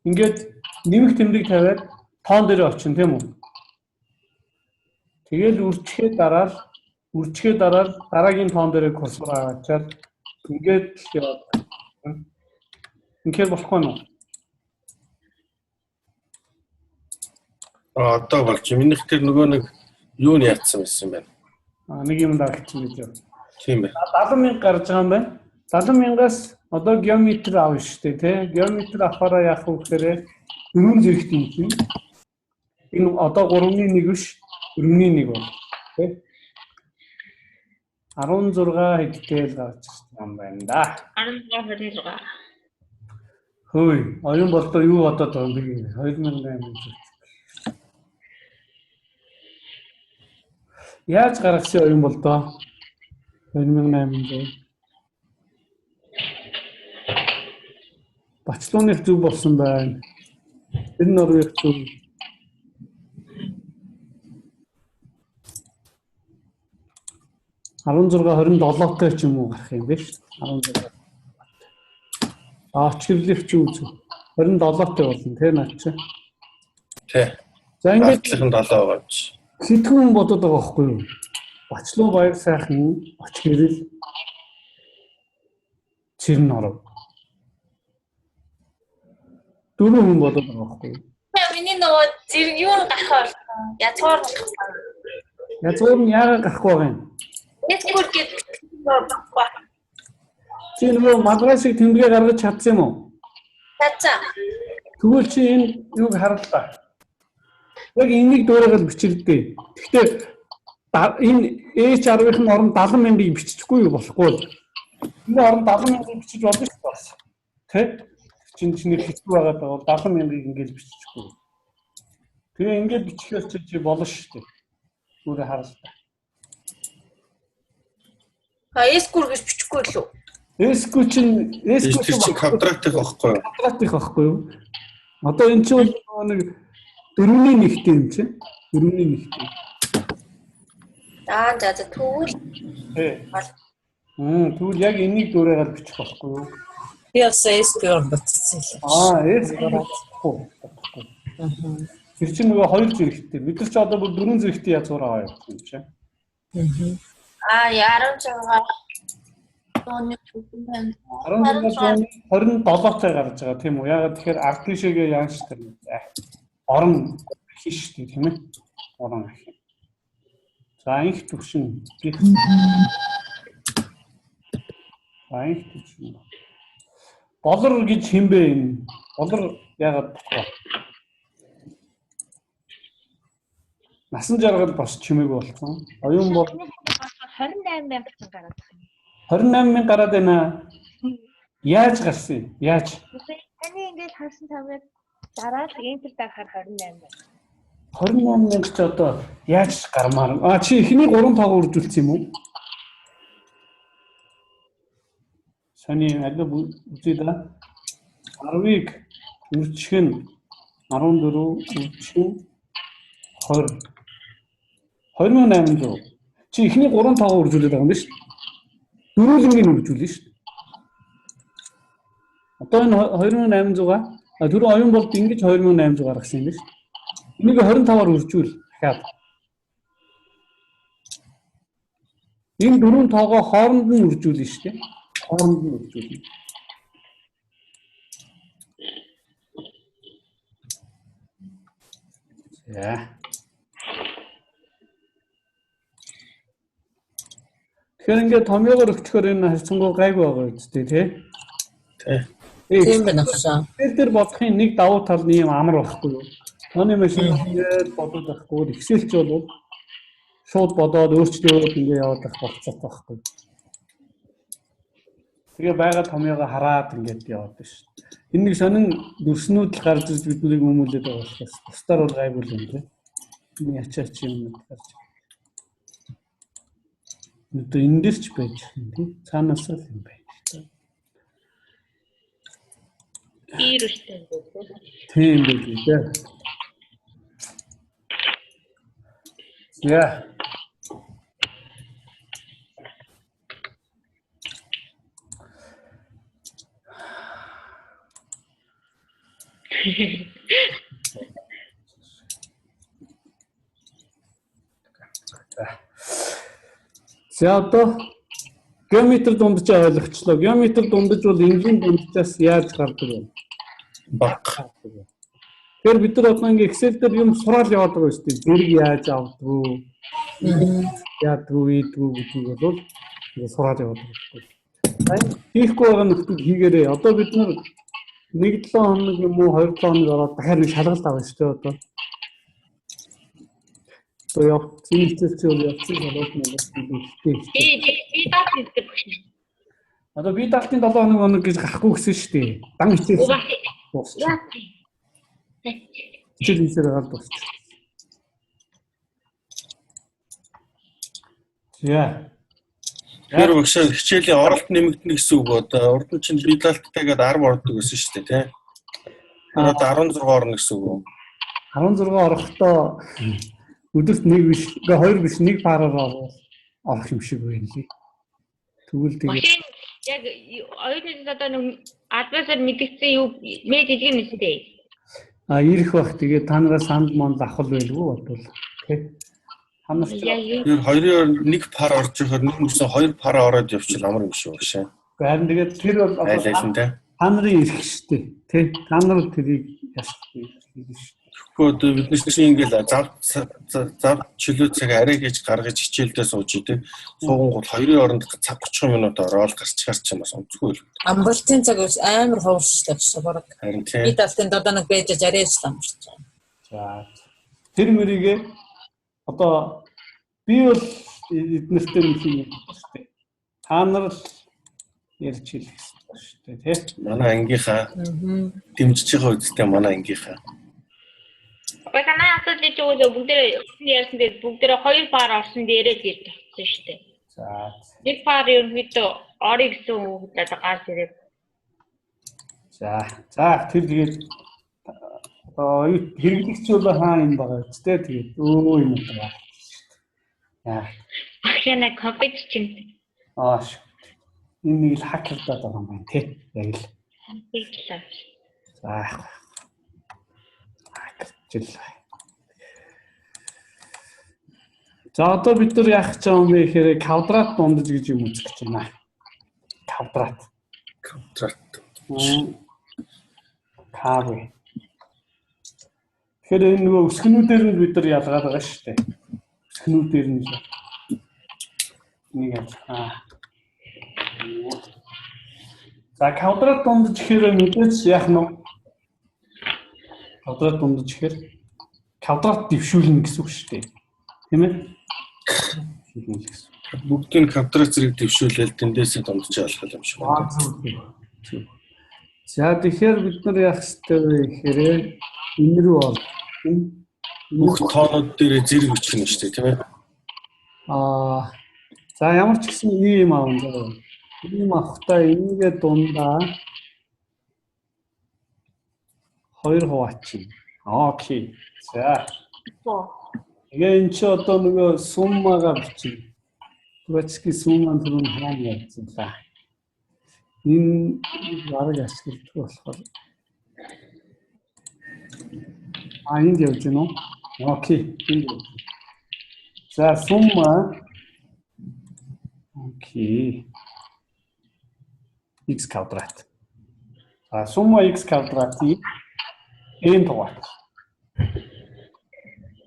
A: Ингээд нэмэх тэмдэг тавиад тоон дээр очин тийм үү? Тэгэл үржихэд дараа дараагийн тоон дээр курсор аваачаад ингээд яваад. Ингээд болохгүй нь.
D: Одоо болж минийх тэр нөгөө нэг юу нь яатсан байсан юм байна.
A: Нэг юм дарагдсан гэж байна.
D: Тийм ээ.
A: 70,000 гарч байгаа юм байна. 70,000-аас одоо геометр авна шүү дээ, тий? Геометр авахаараа яах вэ гэхээр 4 зэрэгтэй юм чинь. Энэ одоо 3-ны 1 биш, 4-ны 1 бол, тий? 16 хэдтэй л гарч ирсэн юм байна да.
B: 16 26.
A: Хөөе, оюун болдоо юу бодоод байгаа юм бэ? 2008 Яаж гаргасан оюун болдоо? 2008 Бачлууны зүг болсон байна. Тэр нь орвих зүг. — 16-27-тай ч юм уу гарах юм биш? 16. Очрлих зүг 27-тай болно тий наач.
D: Тий.
A: За ингээд
D: 7 байгаа юм чи.
A: Сэтгэн бодоод байгаа байхгүй юу? Бачлуу баяр сайхан оч гэрэл цэрн оров. Дөрөв хүн бодоод байгаа байхгүй юу?
F: Миний нөгөө зэрэг юу гарах болсон. Язгуур гарсан.
A: Язгуур нь яагаад гарахгүй байгаа юм?
F: Эсгүүр гэдэг баггүй.
A: Чи нөгөө мадрасыг тэмдэгэ гаргаж чадсан юм уу?
F: Чадсан.
A: Тэгвэл чи энэ юуг харлаа. Яг энийг дуурайгаад бичирдээ. Гэхдээ энэ H10-ийн оронд 70,000-ыг бичихгүй юу болохгүй. Энэ оронд 70,000-ыг бичиж болно шүү дээ. Тэ? Чиний хэцүү байгаад байгаа 70,000-ыг ингэж бичихгүй. Тэгээ ингэж бичихээр чи болно шүү дээ. Өөрөө харалтаа.
F: Эскүр гэж бичихгүй лүү.
A: Эскүр чинь
D: контрактыг авахгүй юу?
A: Контрактыг авахгүй юу? Одоо энэ чинь нэг 4-ний 1-тэй юм чинь. 4-ний 1-тэй.
F: За тэгвэл
A: тэгвэл яг энийг дуурайгаад бичих болохгүй юу?
E: Би бас эскүр бодсон юм.
A: Эскүр. Тэр чинь нөгөө 2 зэрэгтэй. Бид нар ч одоо бүр 4 зэрэгтэй язгуур аваа явуулсан юм чинь.
F: Яран цагаар тооны бүхэн байна.
A: 27 цай гарч байгаа тийм үү? Ягаад тэгэхээр ард тишээгээ яанш тэр орон хийш тийм ээ. Орон ах. За их төвшин. Их төвшин. Болор гэж хэмбэ энэ. Болор ягаад болохоо? Насан жаргал бас чимээгүй болсон. Оюун бол
B: 28,000 ч гараад байна.
A: 28,000 гараад байна. Яаж гарсан? Яаж?
B: Таны ингээд харсан тавьад дараа энтертэй харахаар 28,000.
A: 28,000 ч одоо яаж гармаар? Чи эхний 3 тоог үржүүлсэн юм уу? Сани аль үзээ да. 10-ыг үржих нь 14 үржих нь 20. 2800. Чи эхний 3 тоог үржүүлээд байгаа юм биш үү? Дөрүүлэнгийн үржүүлнэ шүү дээ. Одоо энэ 2800-га дөрөв оюун болд ингэж 2800 гаргасан юм биш үү? Энийг 25-аар үржүүл дахиад. Энэ 4 тоогоо хооронд нь үржүүлнэ шүү дээ. Хооронд нь үржүүлнэ. За. Тэгэхээр ингээд томьёогоор өгчхөр энэ харьцангуй гайгүй байгаа үстэй тий.
E: Тийм байна хашаа.
A: Тэр бодохын нэг давуу тал нь юм амар байхгүй юу? Таны машин ингээд бодоод байхгүй Excel ч бол шууд бодоод өөрчлөөд ингээд яваад байх болцоод байхгүй. Тэгээ байгаа томьёогоо хараад ингээд яваад байна шүү. Энэ нэг сонин дүрснүүд л гарч ирж биднийг өмүүлээд байгаа болохоос бусдаар бол гайгүй юм тий. Энэ ячаач юм гарч. Одоо энэ дээр ч байж юм тий. Цаанаас л юм байна.
B: Ирүүстэй.
A: Тийм үү. Yeah. За одоо геометр дундаж ойлгочлоо. Геометр дундаж бол энгийн дунджаас яаж гардаг вэ?
D: Баг.
A: Тэгэхээр бид нар одоо ингээ Excel дээр юм сураал яваад байгаа шүү дээ. Зэрэг яаж авдгүү, яадгүй, ийдгүй гэдгийг бол ингээ сураал яваад байгаа. Хийхгүй байгаа нөхдөд хийгээрээ. Одоо бид нар 1-7 хоног юм уу 2-7 хоног ороод дахиад нэг шалгалт авах шүү дээ одоо. Одоо яв зинцэлцэл явцсан болоод нэг
B: Би дат хийдэг багш.
A: Одоо би даалтын 7 хоног гэж гарахгүй гэсэн шүү дээ. Дан хичээл.
B: Яа.
A: Хичээл хийсээр гараад босч. Яа.
D: Тэр багш хичээлийн оролт нэмэгдэнэ гэсэн үг одоо урд нь чинь би даалттайгээд 10 ордог гэсэн шүү дээ тий. Одоо 16 орно гэсэн үг.
A: 16 орохдоо өдөрт нэг биш, хоёр биш нэг параар орох юм шиг байна лээ. Тэгвэл тэгээд
B: яг оюутнууд одоо нэг адвайзер мэдгэцэн юу мэд хэлгэн нэстэй.
A: Ирэх бах тэгээд та нараас санд монд авах байлгүй бодвол тий. Хамаач.
D: Тэр хоёрын нэг пар орж ирэхээр нэг мөсөн хоёр пар ороод явчихвал амар юм шүү гэж.
A: Харин тэгээд тэр бол та нарын ирэх штэ тий. Та нар тэрийг яшгүй шүү.
D: Тэгэхгүй одоо биднээс ингээл зав чөлөө цаг арай гэж гаргаж хичээлдээ сууж идэг. Суугангууд хоёрын оронд цаг 30 минут ороод гарч юм бас онцгүй л.
E: Амбалтын цаг амар ховштой гэсэн баг.
D: Харин тий.
E: Би талтын додоо нэг байж жарээслам гэж.
A: За. Тэр мөрийгээ одоо би бол эднэртэй нэг юм шүү дээ. Та нар л ярьж хэлэх хэрэгтэй шүү дээ, тий.
D: Манай ангийнхаа дэмжиж байгаа үедээ манай ангийнхаа.
B: Багана асуудал ч бүгдээ ярьсан дээр бүгдээ хоёр пар орсон дээрээ гэрд тавьсан шүү дээ.
A: За.
B: Нэг пар ерөнхийдөө орё гэсэн үг надад гарч ирээ.
A: За. За тэр тэгээд хэрэглэгч бол хаа юм байгаа ч тэгээд өө юм байна. Яа.
B: Ахяна копич чинь.
A: Ааш. Энэ л хакердаад байгаа юм байна тий. Яг л. За. За одоо бид нар яах гэж байгаа юм бэ гэхээр квадрат дундаж гэж юм үзэх гэж байна. Квадрат. Каве. Тэгэхээр энэ нөгөө өсгөнүүдээр нь бид нар ялгаад байгаа шүү дээ. Өсгөнүүдээр нь нэг За квадрат дундаж гэхээр мэдээж яах нь квадрат дундаж гэхээр квадрат дэвшүүлнэ гэсэн үг шүү дээ. Тийм ээ?
D: Бүгдийн квадрат зэрэг дэвшүүлэл тэндээсээ дундаж ялах юм шиг байна.
A: За тэгэхээр бид нар яах ёстой вэ гэхээр энэ рүү ол
D: бүх тоонууд дээр зэрэг бичнэ шүү дээ, тийм ээ?
A: За ямар ч гэсэн ийм аав юм. Ийм авахтаа энийгээ дундаа 2 хуваачна. Окей. За. Тэгээ энэ ч одоо нөгөө суммагаа бичнэ. Төвчки сумман түрүүн хаана явцсан та. Энэ бараг ашигладаг болохоор. Энд явж гэнэ үү? Окей. За сумма. Окей. X квадрат. Сумма x квадратын n тугаат.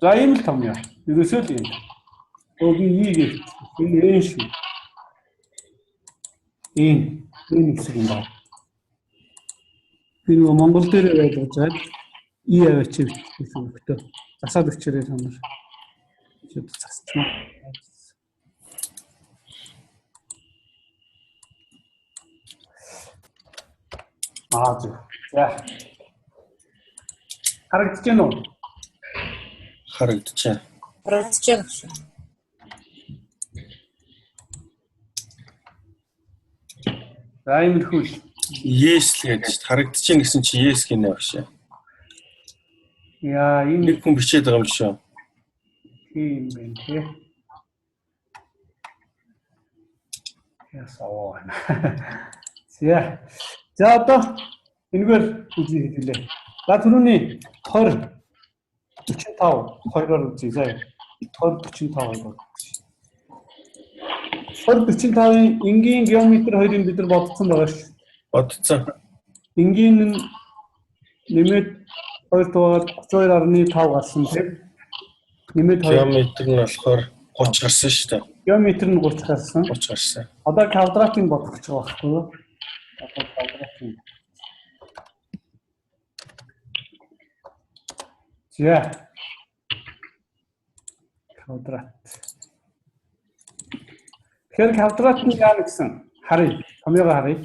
A: За ийм л том яа. Ерөөсөө л юм. Өг ийгээ энэ n шүү. Энэ хэсэг юм байна. Би нөгөө Монгол дээр байдаг заад и аваач гэсэн өгтөө. Засаад өчрөө санаар. Чөд засчихна. За. Харагдаж байна уу?
D: Харагдаж байна.
E: Харагдаж байна.
A: За иймэрхүү л.
D: Yes л гэж харагдчихээн гэсэн чи yes гинэ багш.
A: Яа, энэ
D: Нэг хүн бичээд байгаа юм шүү.
A: тийм байна тий. Ясаа. За одоо энэгээр үзье хэлээ. За түрүүний 20 45 2-оор үзье заа. 20 45 20-45-ын энгийн геометри хоёрыг бид нар бодсон байгаа шүү.
D: Бодцсон.
A: Энгийн нь нэмээд 2 дугаар 32.5 гарсан тийм. Нэмээд 2
D: Геометр нь болохоор 30 гарсан шүү дээ.
A: геометр нь 30 гарсан.
D: 30 гарсан.
A: Одоо квадратыг бодох гэж байгаа байхгүй юу? Одоо квадратыг. За. Квадрат. Тэгэхээр квадрат нь яа гэсэн харъя. Томьёогоо харъя.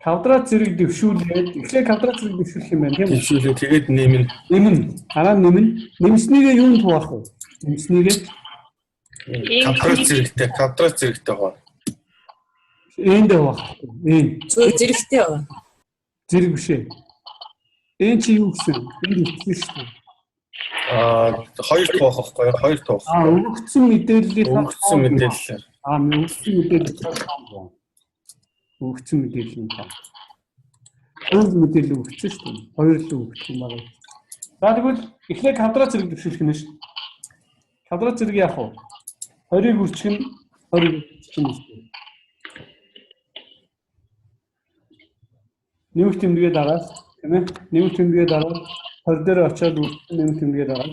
A: Квадрат зэрэг дэвшүүлээд эхлээ квадрат зэрэг дэвшүүлэх юм байна тийм үү?
D: Дэвшүүлээ тэгээд нэмнэ.
A: Нэмнэ. Дараа нь нэмнэ. Нэмснийгээ юунд хуваах вэ? Нэмснийгээ
D: Квадрат зэрэгтэй гоо.
A: энд хуваах. Энд.
E: Зэрэгтэй байна.
A: Зэрэг биш ээ. Энд чи юу гэсэн? Энд ихсэн шүү дээ.
D: Хоёр тух байхгүй юу? Хоёр тух.
A: Өгөгдсөн мэдээллийг
D: Өгөгдсөн мэдээлэл.
A: өгөгдсөн мэдээлэл өгөгдсөн мэдээлэл нь таа. Өөр мэдээлэл өгсөн шүү дээ. Хоёр л өгсөн юм байна. За тэгвэл эхлээд квадрат зэрэг дэвшүүлэх нь шүү. Квадрат зэрэг яах вэ? 20-ыг үржих нь 20-ыг үржих юм шүү дээ. Нэмэлт тэмдгээ дараа тийм ээ? Нэмэлт тэмдгээ дараа 20 дээр очиод үржих нэмэлт тэмдгээ дараа.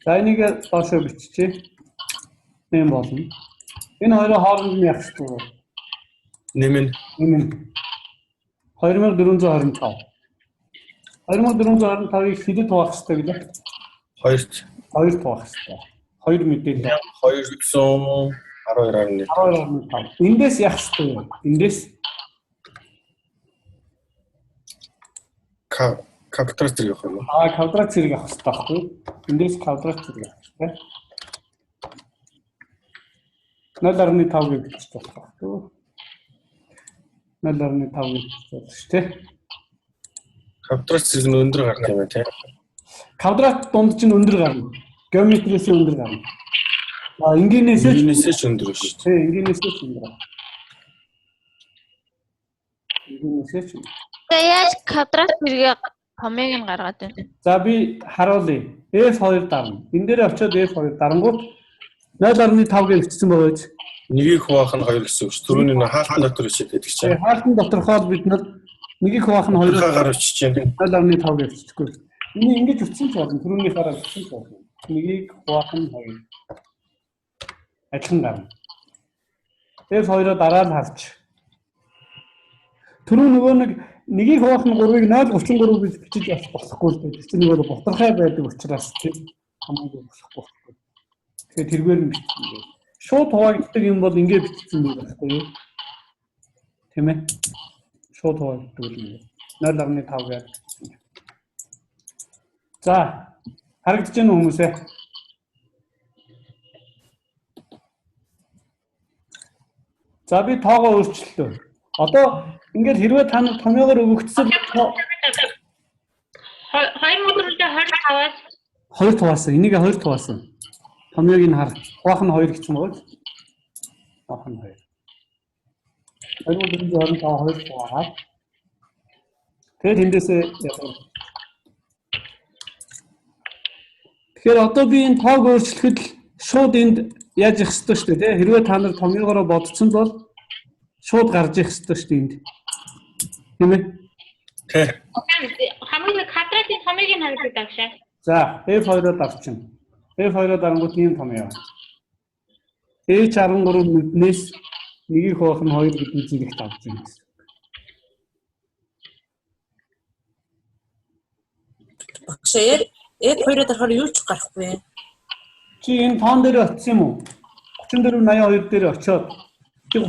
A: За энийг доошоо биччихье. Нэм болно. Энэ хоёрын хооронд нь яах вэ?
D: Нэмнэ.
A: 2425. 2425-ыг хэдэд хуваах хэрэгтэй гэлээ?
D: Хоёрт.
A: Хоёрт хуваах хэрэгтэй. Хоёр мэдээлэл.
D: 212.1.
A: 12.5. Эндээс яах хэрэгтэй вэ? Эндээс
D: квадрат зэрэг явах юм уу?
A: квадрат зэрэг авах хэрэгтэй байхгүй юу? Эндээс квадрат зэрэг авах хэрэгтэй. 0.5-ыг бичиж болох байхгүй юу? 0.5-ыг бичиж болох шүү дээ.
D: Квадрат зэрэг нь өндөр гардаг юм байна тийм.
A: Квадрат дунд чинь өндөр гарна. Геометриээс өндөр гарна. Энгийнээсээ
D: Энгийнээсээ ч өндөр шүү дээ.
A: тий, энгийнээсээ ч өндөр гарна. Энгийнээсээ ч.
F: Тэгээ яаж квадрат зэрэг томьёог нь гаргаад байна?
A: За би харуулъя. F2 дарна. Энэ дээр очиод F2 дарангууд 0.5 гэж бичсэн байгаа биз?
D: Нэгийг хуваах нь 2 гэсэн үг шүү. Түрүүний хаалтан дотор ичээд байдаг чинь.
A: Хаалтан доторхоо бид нар нэгийг хуваах нь 2
D: гараа бичиж чинь.
A: 0.5 гэж биччихгүй. Энийг ингэж үтсэн ч болно. Түрүүний хараа үтсэн ч болно. Нэгийг хуваах нь 2. Адилхан гарна. F2-оо дараа нь харж. Түрүү нөгөө нэгийг хуваах нь 3-ыг 0.33 гэж бичиж явах болохгүй л дээ. Чи нөгөө боторхой байдаг учраас тийм хамаагүй болохгүй. Тэгэхээр тэргээр нь бичсэн. Шууд хуваагддаг юм бол ингэ бичсэн байх байхгүй юу? Тийм ээ. Шууд хуваагддаг юм. 0.5 гэж. За, харагдаж байна уу хүмүүсээ? За би тоогоо өөрчлөлөө. Одоо ингээд хэрвээ та нар томьёогоор өгөгдсөн
B: 2425-аас
A: 2 туваасан. Энийг 2 туваасан. Томьёог нь хар. Хуваах нь 2 гэсэн байгаа. Хуваах нь 2. 2425 2 хуваагаад. Тэгээд эндээсээ явах. Тэгэхээр одоо би энэ тоог өөрчлөхөд шууд энд яаж явах ёстой шүү дээ. Хэрвээ та нар томьёогоор бодсон бол шууд гарч ирэх ёстой шүү дээ энд. Тийм ээ?
D: Тэ.
B: хамгийн квадратын томьёог нь харагдаж багшаа.
A: За, F2-оор дарчихна. F2-оор дарангуут ийм томьёо. H13 нүднээс нэгийг хуваах нь 2 гэдэг зэрэгт авч байна гэсэн.
E: Багшаа F2-оор дарахаар юу ч гарахгүй.
A: Чи энэ тоон дээр очсон юм уу? 3482 дээр очиод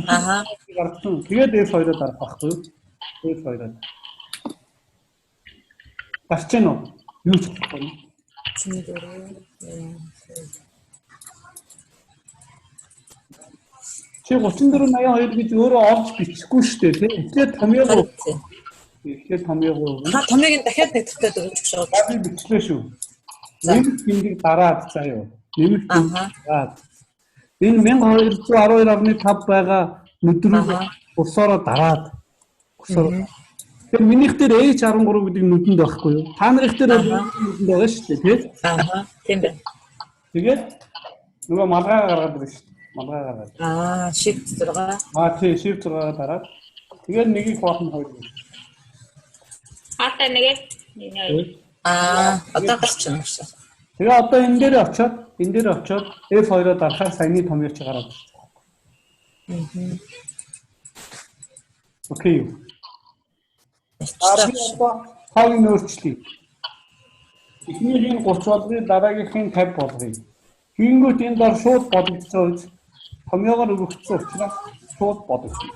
E: Аха.
A: гарсан. Тэгээд F2-оор дарах байхгүй юу? F2-оор. Гарч гэнэ үү? Юу ч болохгүй.
E: Чиний дээр.
A: Чи 3482 гэж өөрөө олж бичихгүй шүү дээ тийм. Эхлээд томьёогоо. Эхлээд томьёогоо.
E: Та томьёогийн дахиад нэг дахиад өгч байгаа.
A: Би бичлээ шүү. Нэмэлт тэмдэг дараад заяа. Нэмэлт дараад. Энэ 1212.5 байгаа нүдрүүд усаараа дараад. Тэгэхээр минийх дээр H13 гэдэг нүдэнд байхгүй юу? Та нарих дээр нүдэнд байгаа шүү дээ тийм.
E: Тийм байна.
A: Тэгээд нөгөө малгай гаргаад ирсэн шүү дээ. Малгай гаргаад.
E: Shift 6.
A: Тийм shift 6 дараад. Тэгээд нэгийг хоохон хоёр.
B: Хаатай нэгээ.
E: Одоо гарч байна шүү.
A: Тэгээ одоо энэ дээр очиод F2-оо дарахаар саяны томьёоч гараад ирсэн. Окей. Хагийн өөрчлөлт. Эхнийхийг 30 болгоё, дараагийнхын 50 болгоё. Хийнгүүт энэ дор шууд бодогдсон үз. Томьёогоор өгөгдсөн учраас шууд бодогдсон.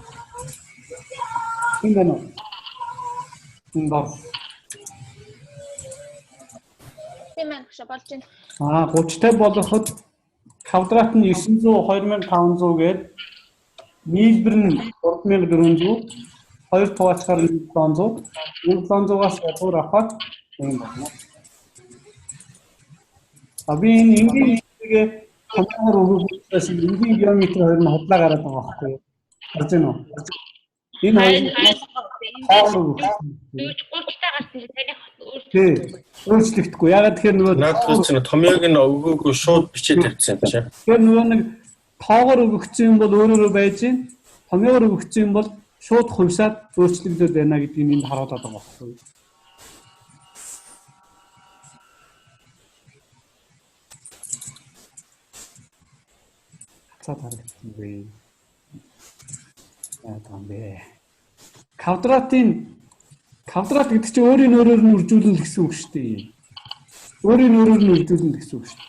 A: Энэ нь. Энэ дор.
F: Тийм ээ гэж болж байна.
A: 30-тай болгоход квадрат нь 900 2500 гээд нийлбэр нь 3400 2 тугаачаар 700 700-аас ядуур авахад юм байна. Би энэ энгийн хэсгээ хамгаар өгөхөөс энгийн геометри хоёр нь худлаа гараад байгаа байхгүй юу? Харж байна уу? Энэ хоёр
B: 30-тай гарсан таны
A: тий. Өөрчлөгдөхгүй. Ягаад тэгэхээр нөгөө
D: надад чинь томьёог нь өгөөгүй шууд бичээд тавьсан юм чинь.
A: Тэгэхээр нөгөө нэг тоогоор өгөгдсөн юм бол өөрөөрөө байж гин. Томьёогоор өгөгдсөн юм бол шууд хувьсаад өөрчлөгдөд байна гэдгийг энд харуулдаг байгаа байхгүй юу? Цаад харагдсан бэ. Яатамбэ. Квадрат гэдэг чинь өөрийн өөрөөр нь үржүүлнэ гэсэн үг шүү дээ. Өөрийн өөрөөр нь үржүүлнэ гэсэн үг шүү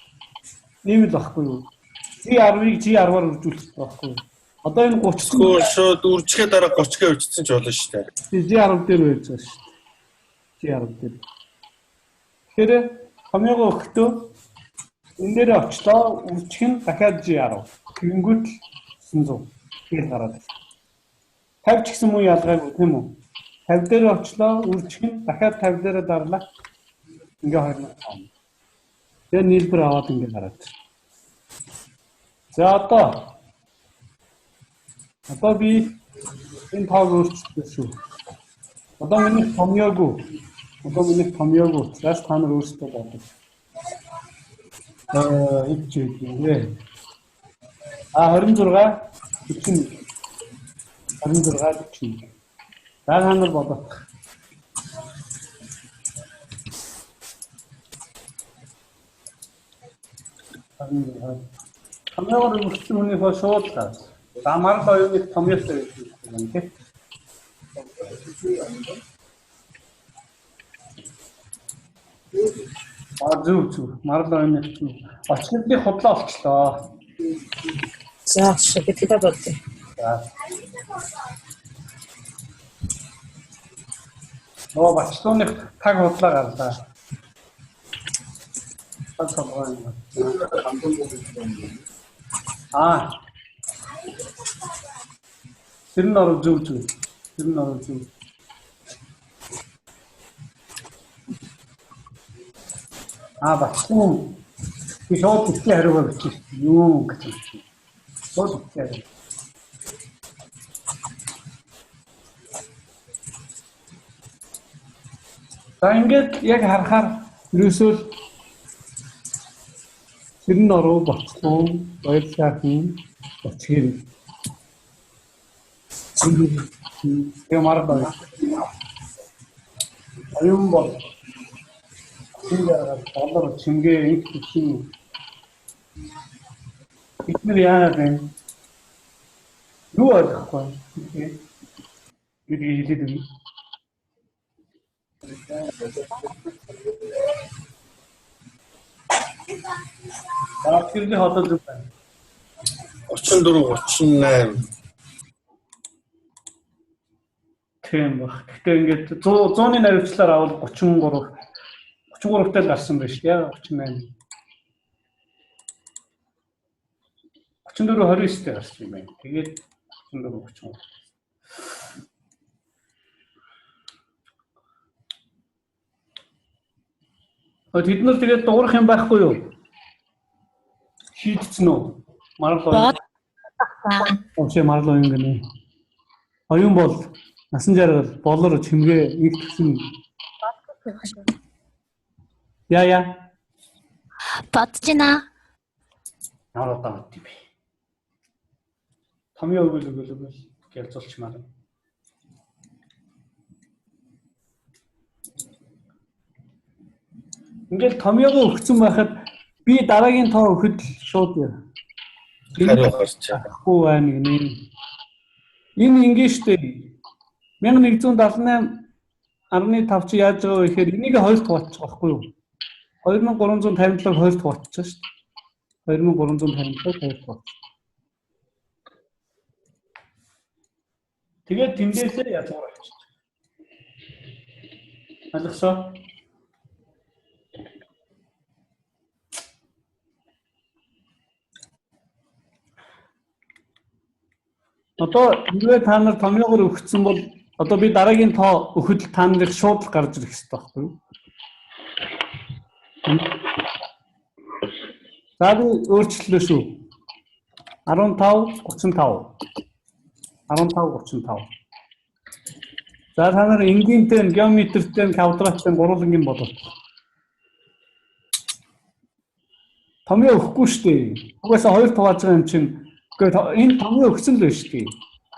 A: дээ. Ийм л багхгүй юу? G10-ыг G10-аар үржүүлэх байхгүй юу? Одоо энэ 30-гүй
D: шууд үржихэд дараа 30-гээ үржсэн ч болно шүү дээ.
A: G10 дээр байж байгаа шүү дээ. G10 дээр. Тэгэхээр томьёогоо өгөхдөө энэ дээр очлоо үржих нь дахиад G10. Тэгэнгүүт 900 гээд гараад. 50 ч гэсэн муу ялгаагүй тийм үү? 50 дээр очлоо үржих нь дахиад 50 дээр дарлаа. Ингээ 2500. Тэгээ нийлбэр аваад ингээ гараад. За одоо би энэ тоог өөрчлөлтөө шүү. Одоо миний томьёогоо. Цаас та нар өөрсдөө бодох. Ичээд юм ээ. 26 40. За та нар бодох. Томьёогоор өгсөн хүний шууд газ. Замаар хоёрыг томьёостой юм тийм. Зүг. Марлаа энэ очгодлыг худлаа олчлоо.
E: За шигэтгэл болтой.
A: За. Нөө бачлууны таг худлаа гарлаа. Тэр нь оров зүг. Бачлуу би шууд ихтэй хариугаа бичих. Юу гэж юм. Шууд ихтэй. За ингээд яг харахаар ерөөсөө тэр нь оров бачлуу баярсаахан очихэр. Тэгээ маргал. Аюун бол доллар чимгээ их хэвчээ. Эдгээр яагаад вэ? Юу ойлгохгүй. Бидний хэлээд үү? Тэрний хотод зүг байна.
D: 34 38.
A: Тийм баг. Гэхдээ ингээд 100-ны наривчлаар авал 33-тай гарсан байна шүү дээ. 38. 34-29-тэй гарч юм байна. Тэгээд 34-30. Тэд нар тэгээд дуурах юм байхгүй юу? Шийдсэн үү? Маргалоо. Очоо маргалоо юм гэнэ. Оюун бол насан жаргал болор чимгээ нэг гэсэн. Яа.
G: Бодчихна.
A: Ямар удаа бод юм бэ? Томьёо өгөл гэлзуулчмаар. Ингээл томьёогоо өгсөн байхад би дараагийн тоо өгөхөд шууд
D: хариу гарч байгаа.
A: Хүү байна гинэ. Энэ ингэ штэ 1178.5 чи яаж байгаа вэ гэхээр энийг 2 туваалчих байхгүй юу? 2357-ыг 2 туваалчих штэ. 2357-ыг 2 туваалчих. Тэгээд тэндээсээ язгуур авчих. Ойлгосоо? Одоо хэрвээ та нар томьёогоор өгсөн бол одоо би дараагийн тоо өгөхөд та нарыг шууд л гарч ирэх хэрэгтэй байхгүй юу? За би өөрчлөлөө шүү. 15-35. 15-35. За та нар энгийнтэй, геометртэй, квадраттай гурвангийн болов. Томьёо өгөхгүй шүү дээ. Угаасаа 2 тувааж байгаа юм чинь энэ томьёо өгсөн л байна шүү дээ.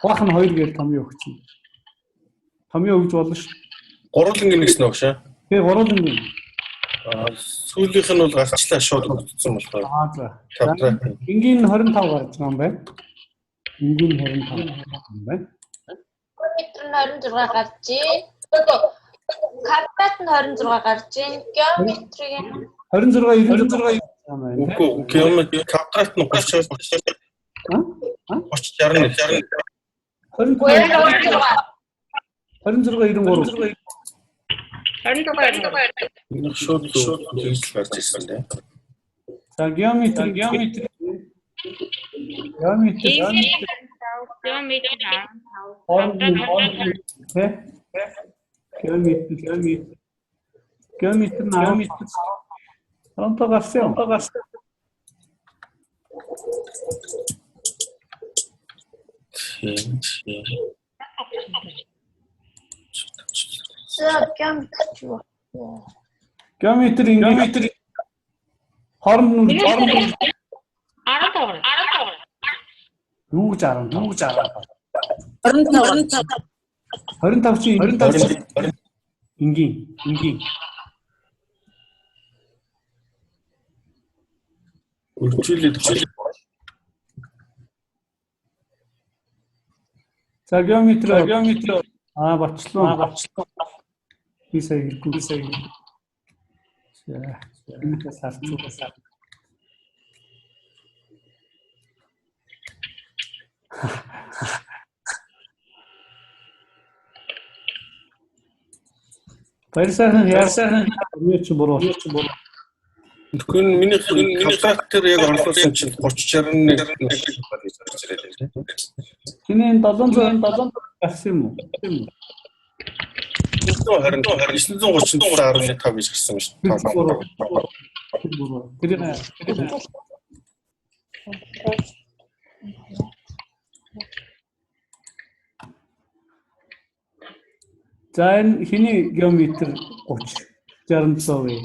A: Баах нь 2 гээд томьёо өгсөн. Томьёо өгж болно шүү.
D: Гурвангийн нэгс нөх шээ.
A: Тэгээ гурвангийн.
D: Сүүлийнх нь бол гарчлаа шууд өгсөн болохоор.
A: За.
D: Квадрат.
A: Энгийн 25 гарч байгаа юм байна. Энгийн 25 юм байна.
F: Метр нь 26 гарч ийн. Квадрат нь 26 гарч ийн. Геометрийн
A: 26 96 юм байна.
D: Үгүй геометри квадрат нь 30 60.
A: 26
D: Энэ шууд хийж гарч ирсэн дээ.
A: За геометри
B: Геометр
A: Ронто гарсан. Геометри хооронд нь
B: 15.
A: юу гэж 25 чи 25 энгийн
D: Үржүүлээд
A: за геометри батчлаа би сая энэ сарцуулсан Баярсайхан яарсан буруу.
D: Тэгвэл миний квадрат дээр яг орлуулсан чинь 30 61 гэж гарч ирээд байна.
A: Чиний 700 гарсан юм уу?
D: 937.5 гэж гарсан шүү дээ.
A: За энэ хиний геометр 30 67 вэ?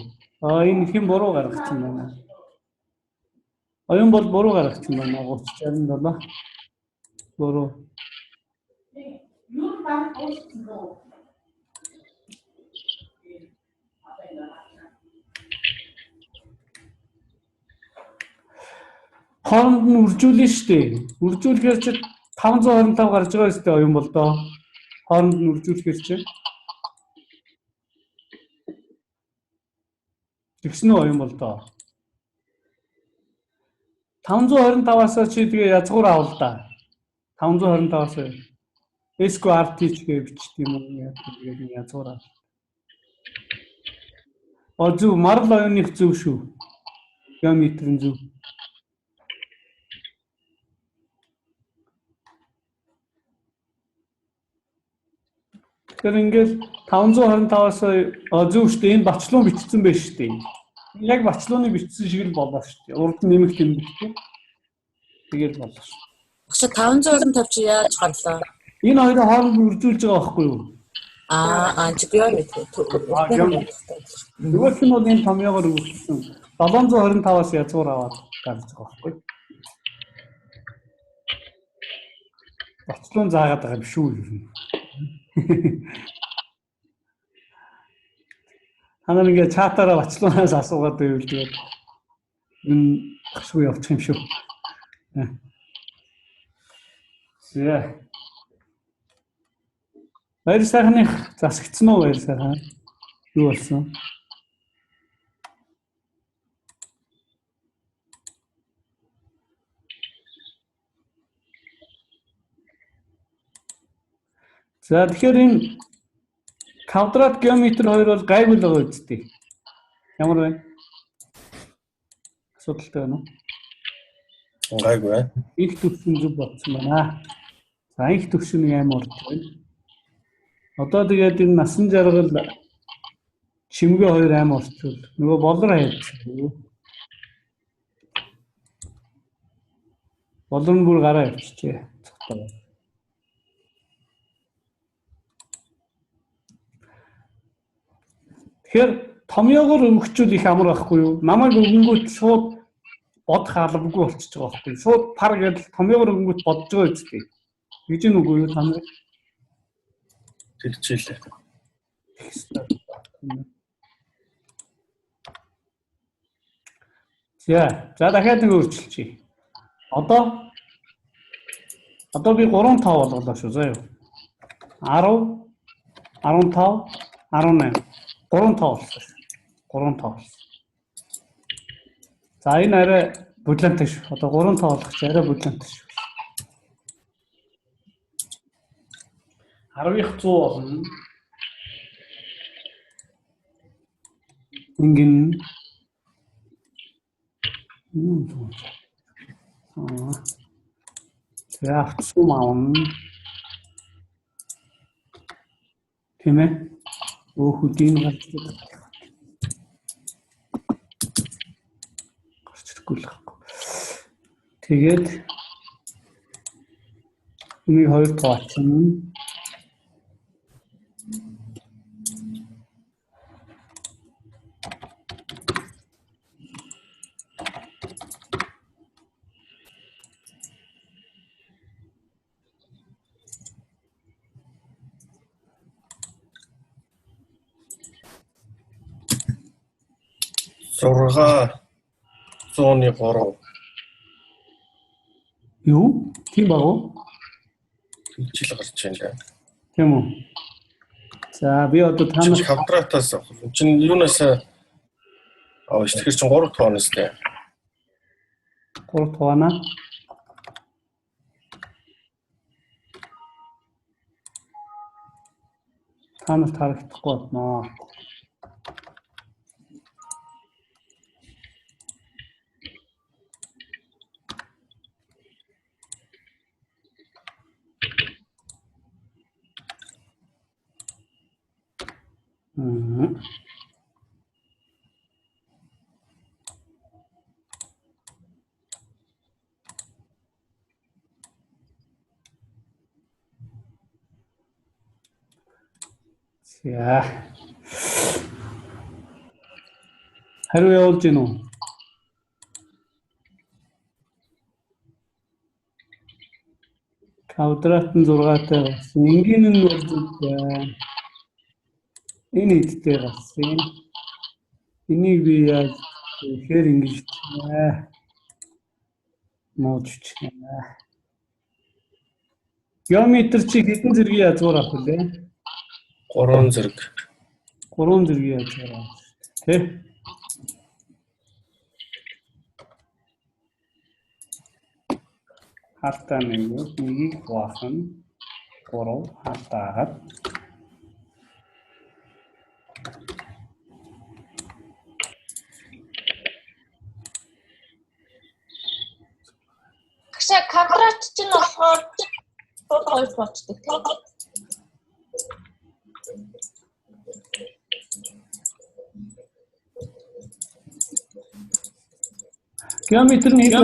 A: Энэ хэн буруу гаргасан байна? Оюун бол буруу гаргасан байна. 30 67 буруу.
C: Юу баг өөрчлөлт.
A: Хооронд нь үржүүлнэ шүү дээ. Үржүүлэхээр чи 525 гарч байгаа өстэй оюун бол доо. Хооронд нь үржүүлэхээр чи тэгсэн үү оюун бол доо. 525-аас чи тэгээ язгуур авал да. 525-аас SQRT гээ бичдэг юм уу? Тэгээд язгуур авал. Зөв марл оюуных зөв шүү. Геометрийн зөв. Тэгэхээр ингээд 525-аас зөв шүү дээ. Энэ бачлуун бичсэн байж шүү дээ. Яг бачлууны бичсэн шиг л болоо шүү дээ. Урд нь нэмэх тэмдэгтэй. Тэгээд болоо шүү.
E: Багш 525 чи яаж гарлаа?
A: Энэ хоёрын хооронд үржүүлж байгаа байхгүй юу?
E: Антибиотик.
A: Нөгөөх нь бол энэ томьёогоор өгсөн 725-аас язгуур аваад гарч байгаа байхгүй юу? Бачлуун заагаад байгаа юм шүү юу? Ханаа ингээ чатаараа бачлуунаас асуугаад байвал тэгээд энэ багшгүй явчих юм шүү. Яа. Баяр сайхны засагдсан уу баяр сайхан? Юу болсон? За тэгэхээр энэ квадрат геометр хоёр бол гайвал байгаа үстэй. Ямар вэ? Асуудалтай байна уу?
D: Гайгүй байна.
A: Их төвшин зүг болсон байна. За их төвшин амар урд байна. Одоо тэгээд энэ насан жаргал чимгээ хоёр амар уртвал нөгөө болор хайцсан. Болор нь бүр гараа явчихжээ. Цогтой. Тэгэхээр томьёогоор өгчүүл их амар байхгүй юу? Намайг өгөнгүүт шууд бод хаалбгүй болчихж байгаа байхгүй юу? Шууд пар гэдэл томьёогоор өгөнгүүт бодож байгаа үстэй. Гэж нь үгүй юу та нар?
D: Тэгчихлээ.
A: За дахиад нэг өөрчилчихье. Одоо би 3 5 болголоо шүү заа юу. 10 15 18 3 5 болсон шүү. 3 5 болсон. За энэ арай бүлэнтэй шүү. Одоо 3 5 болгох чи арай бүлэнтэй шүү. 10-ийн 100 болно. Ингэн За авцсан маун. Тийм ээ. Хөдийн гарч гарчгүй л байхгүй. Тэгээд энэ хоёр тооцсон.
D: Зурга 103.
A: Юу? Тийм баг уу?
D: Жил гарч байна.
A: Тийм үү. За би одоо танаас
D: квадратаас чинь юунаас тэгэхээр чинь 3 тоноос тэ.
A: 3 тоона. Танаас харагдахгүй байна. За. Хариу явуулж гин үү? Квадратын 6-тай гарсан. Энгийн нь бол зүг. Энэ хэдтэй гарсан. Энийг би яаж ихээр ингэж нууцчихна. Геометр чи хэдэн зэргийн язгуур авах вэ?
D: 3 зэрэг.
A: 3 зэргийн язгуур авах. Тэ? Хартаа нэгийг хуваахна. 3 хартаагаад
F: квадрат чинь болохоор шууд хоёр болчдөг тийм.
A: Геометр нь энэ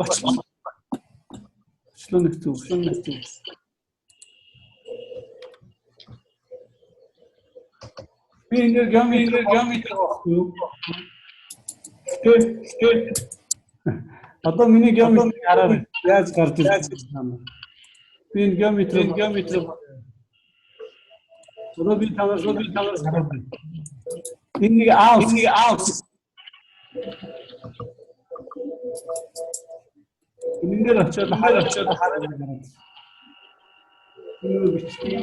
A: бачлаа нэг зүг. Би энэ геометр баггүй. Одоо миний геометр хараа яаж гарч ирж байна. Би энэ геометр одоо би таваас хараа. Энэ аут. Энийг очоод хараа. Энэ бичгийн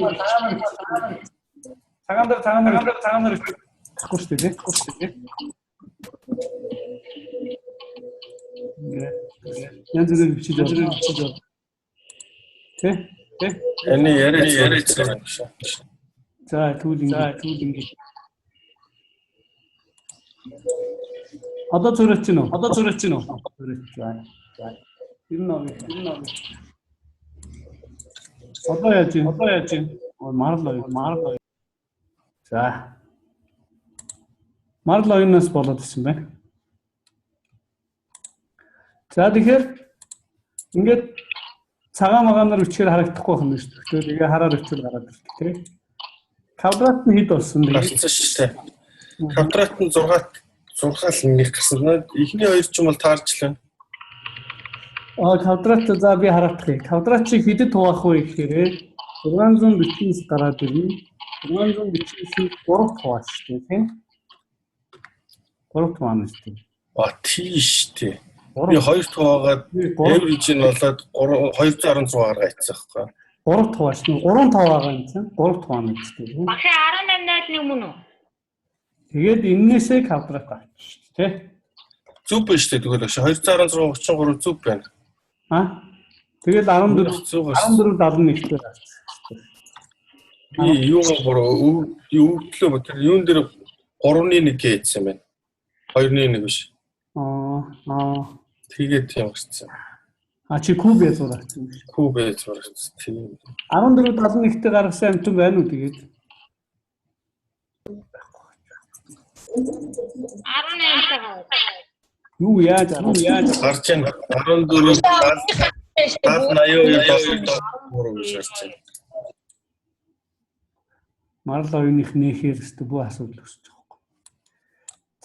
A: цагаандар тахгүй шүү дээ. Янз бүрийн бичиж байна. Тэ?
D: Энэ яриач байгаа шүү.
A: За түүл ингэ. Одоо зөрөөч чинь үү? Зөрөөч. За. Энэ нөө. Одоо яаж юм? Марлоо. За. Марлоогоос болоод ирсэн байна. За тэгэхээр ингээд цагаан үчгээр харагдахгүй юм шүү дээ. Тэгэхээр ингээ хараар үчгээр гараад ирдэг тийм. Квадрат нь хэд болсон бэ?
D: Гарсан шүү дээ. Квадрат нь 6-аас нэг гарсан. Эхний хоёр ч юм бол таарчлаа.
A: Квадрат за би хараадах. Квадрат чи хэдэд хуваах вэ гэхээр 649 гараад ирнэ. 649-ийг 3 хуваах шүү дээ тийм. 3 хуваана шүү дээ.
D: Тийш тий. Би 2 хуваагаад average нь болоод 216 гаргаа ицсэн байхгүй.
A: 3 хувааш нь 3 таваагаа юм чинь 3 хуваана шүү дээ.
B: Багш 18-аад нэг мөн үү?
A: Тэгээд эннээсээ квадрат авчих шүү дээ.
D: Зүг байна шүү дээ. Тэгвэл багш 216 33 зүг байна.
A: Тэгэл 14-71-ээр авчих.
D: Би өвдлөө тэр юун дээр 3-1 гээдсэн байна. 2-1 биш. Тэгээд тийм гарсан.
A: Чи куб зурагсан.
D: Куб зурагсан. Тийм.
A: 14-71-т гаргасан амт байна уу тэгээд?
B: 18-таа.
A: Юу яаж
D: гарч байна. 14 80
A: Марло юуных нээхээр өстө бүх асуудал өсөж байгаа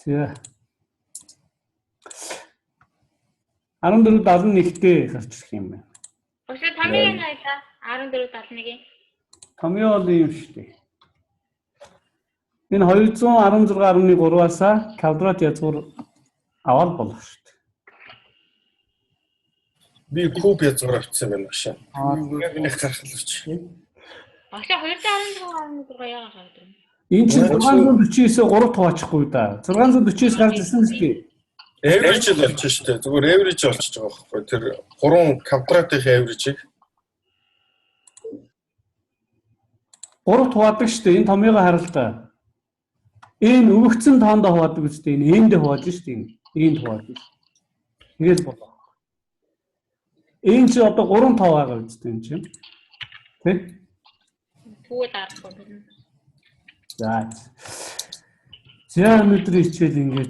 A: юм. За. 14-71-т гарч ирэх юм байна.
B: Багш томьёо найдаа 14-71.
A: Томьёо бол юм шүү дээ. Энэ 216.3-аас квадрат язгуур аваад болох шүү дээ.
D: Би куб язгуур авчихсан байна багш. Миний гарах л өч.
B: Багш 216 яагаад хавдаг?
A: Энэ чинь 649-өөс 3 туваачихгүй да. 649 гарч ирсэн шүү дээ.
D: Average л болчих шүү дээ. Зүгээр average болчих байгаа байхгүй. Тэр 3 квадратын average-ийг
A: 3 хуваадаг шүү дээ. Энэ томьёогоо харал та. Энэ өвөгцөн тоондоо хуваадаг үстэй. Энэ эндээ хувааж шүү дээ. Энд хуваадаг. Тэгэл болоо. Энэ чи одоо 3 таваагаа үстэй юм чинь. Тэ?
B: Түгэл арахгүй.
A: За. За өнөөдрийн хичээл ингээд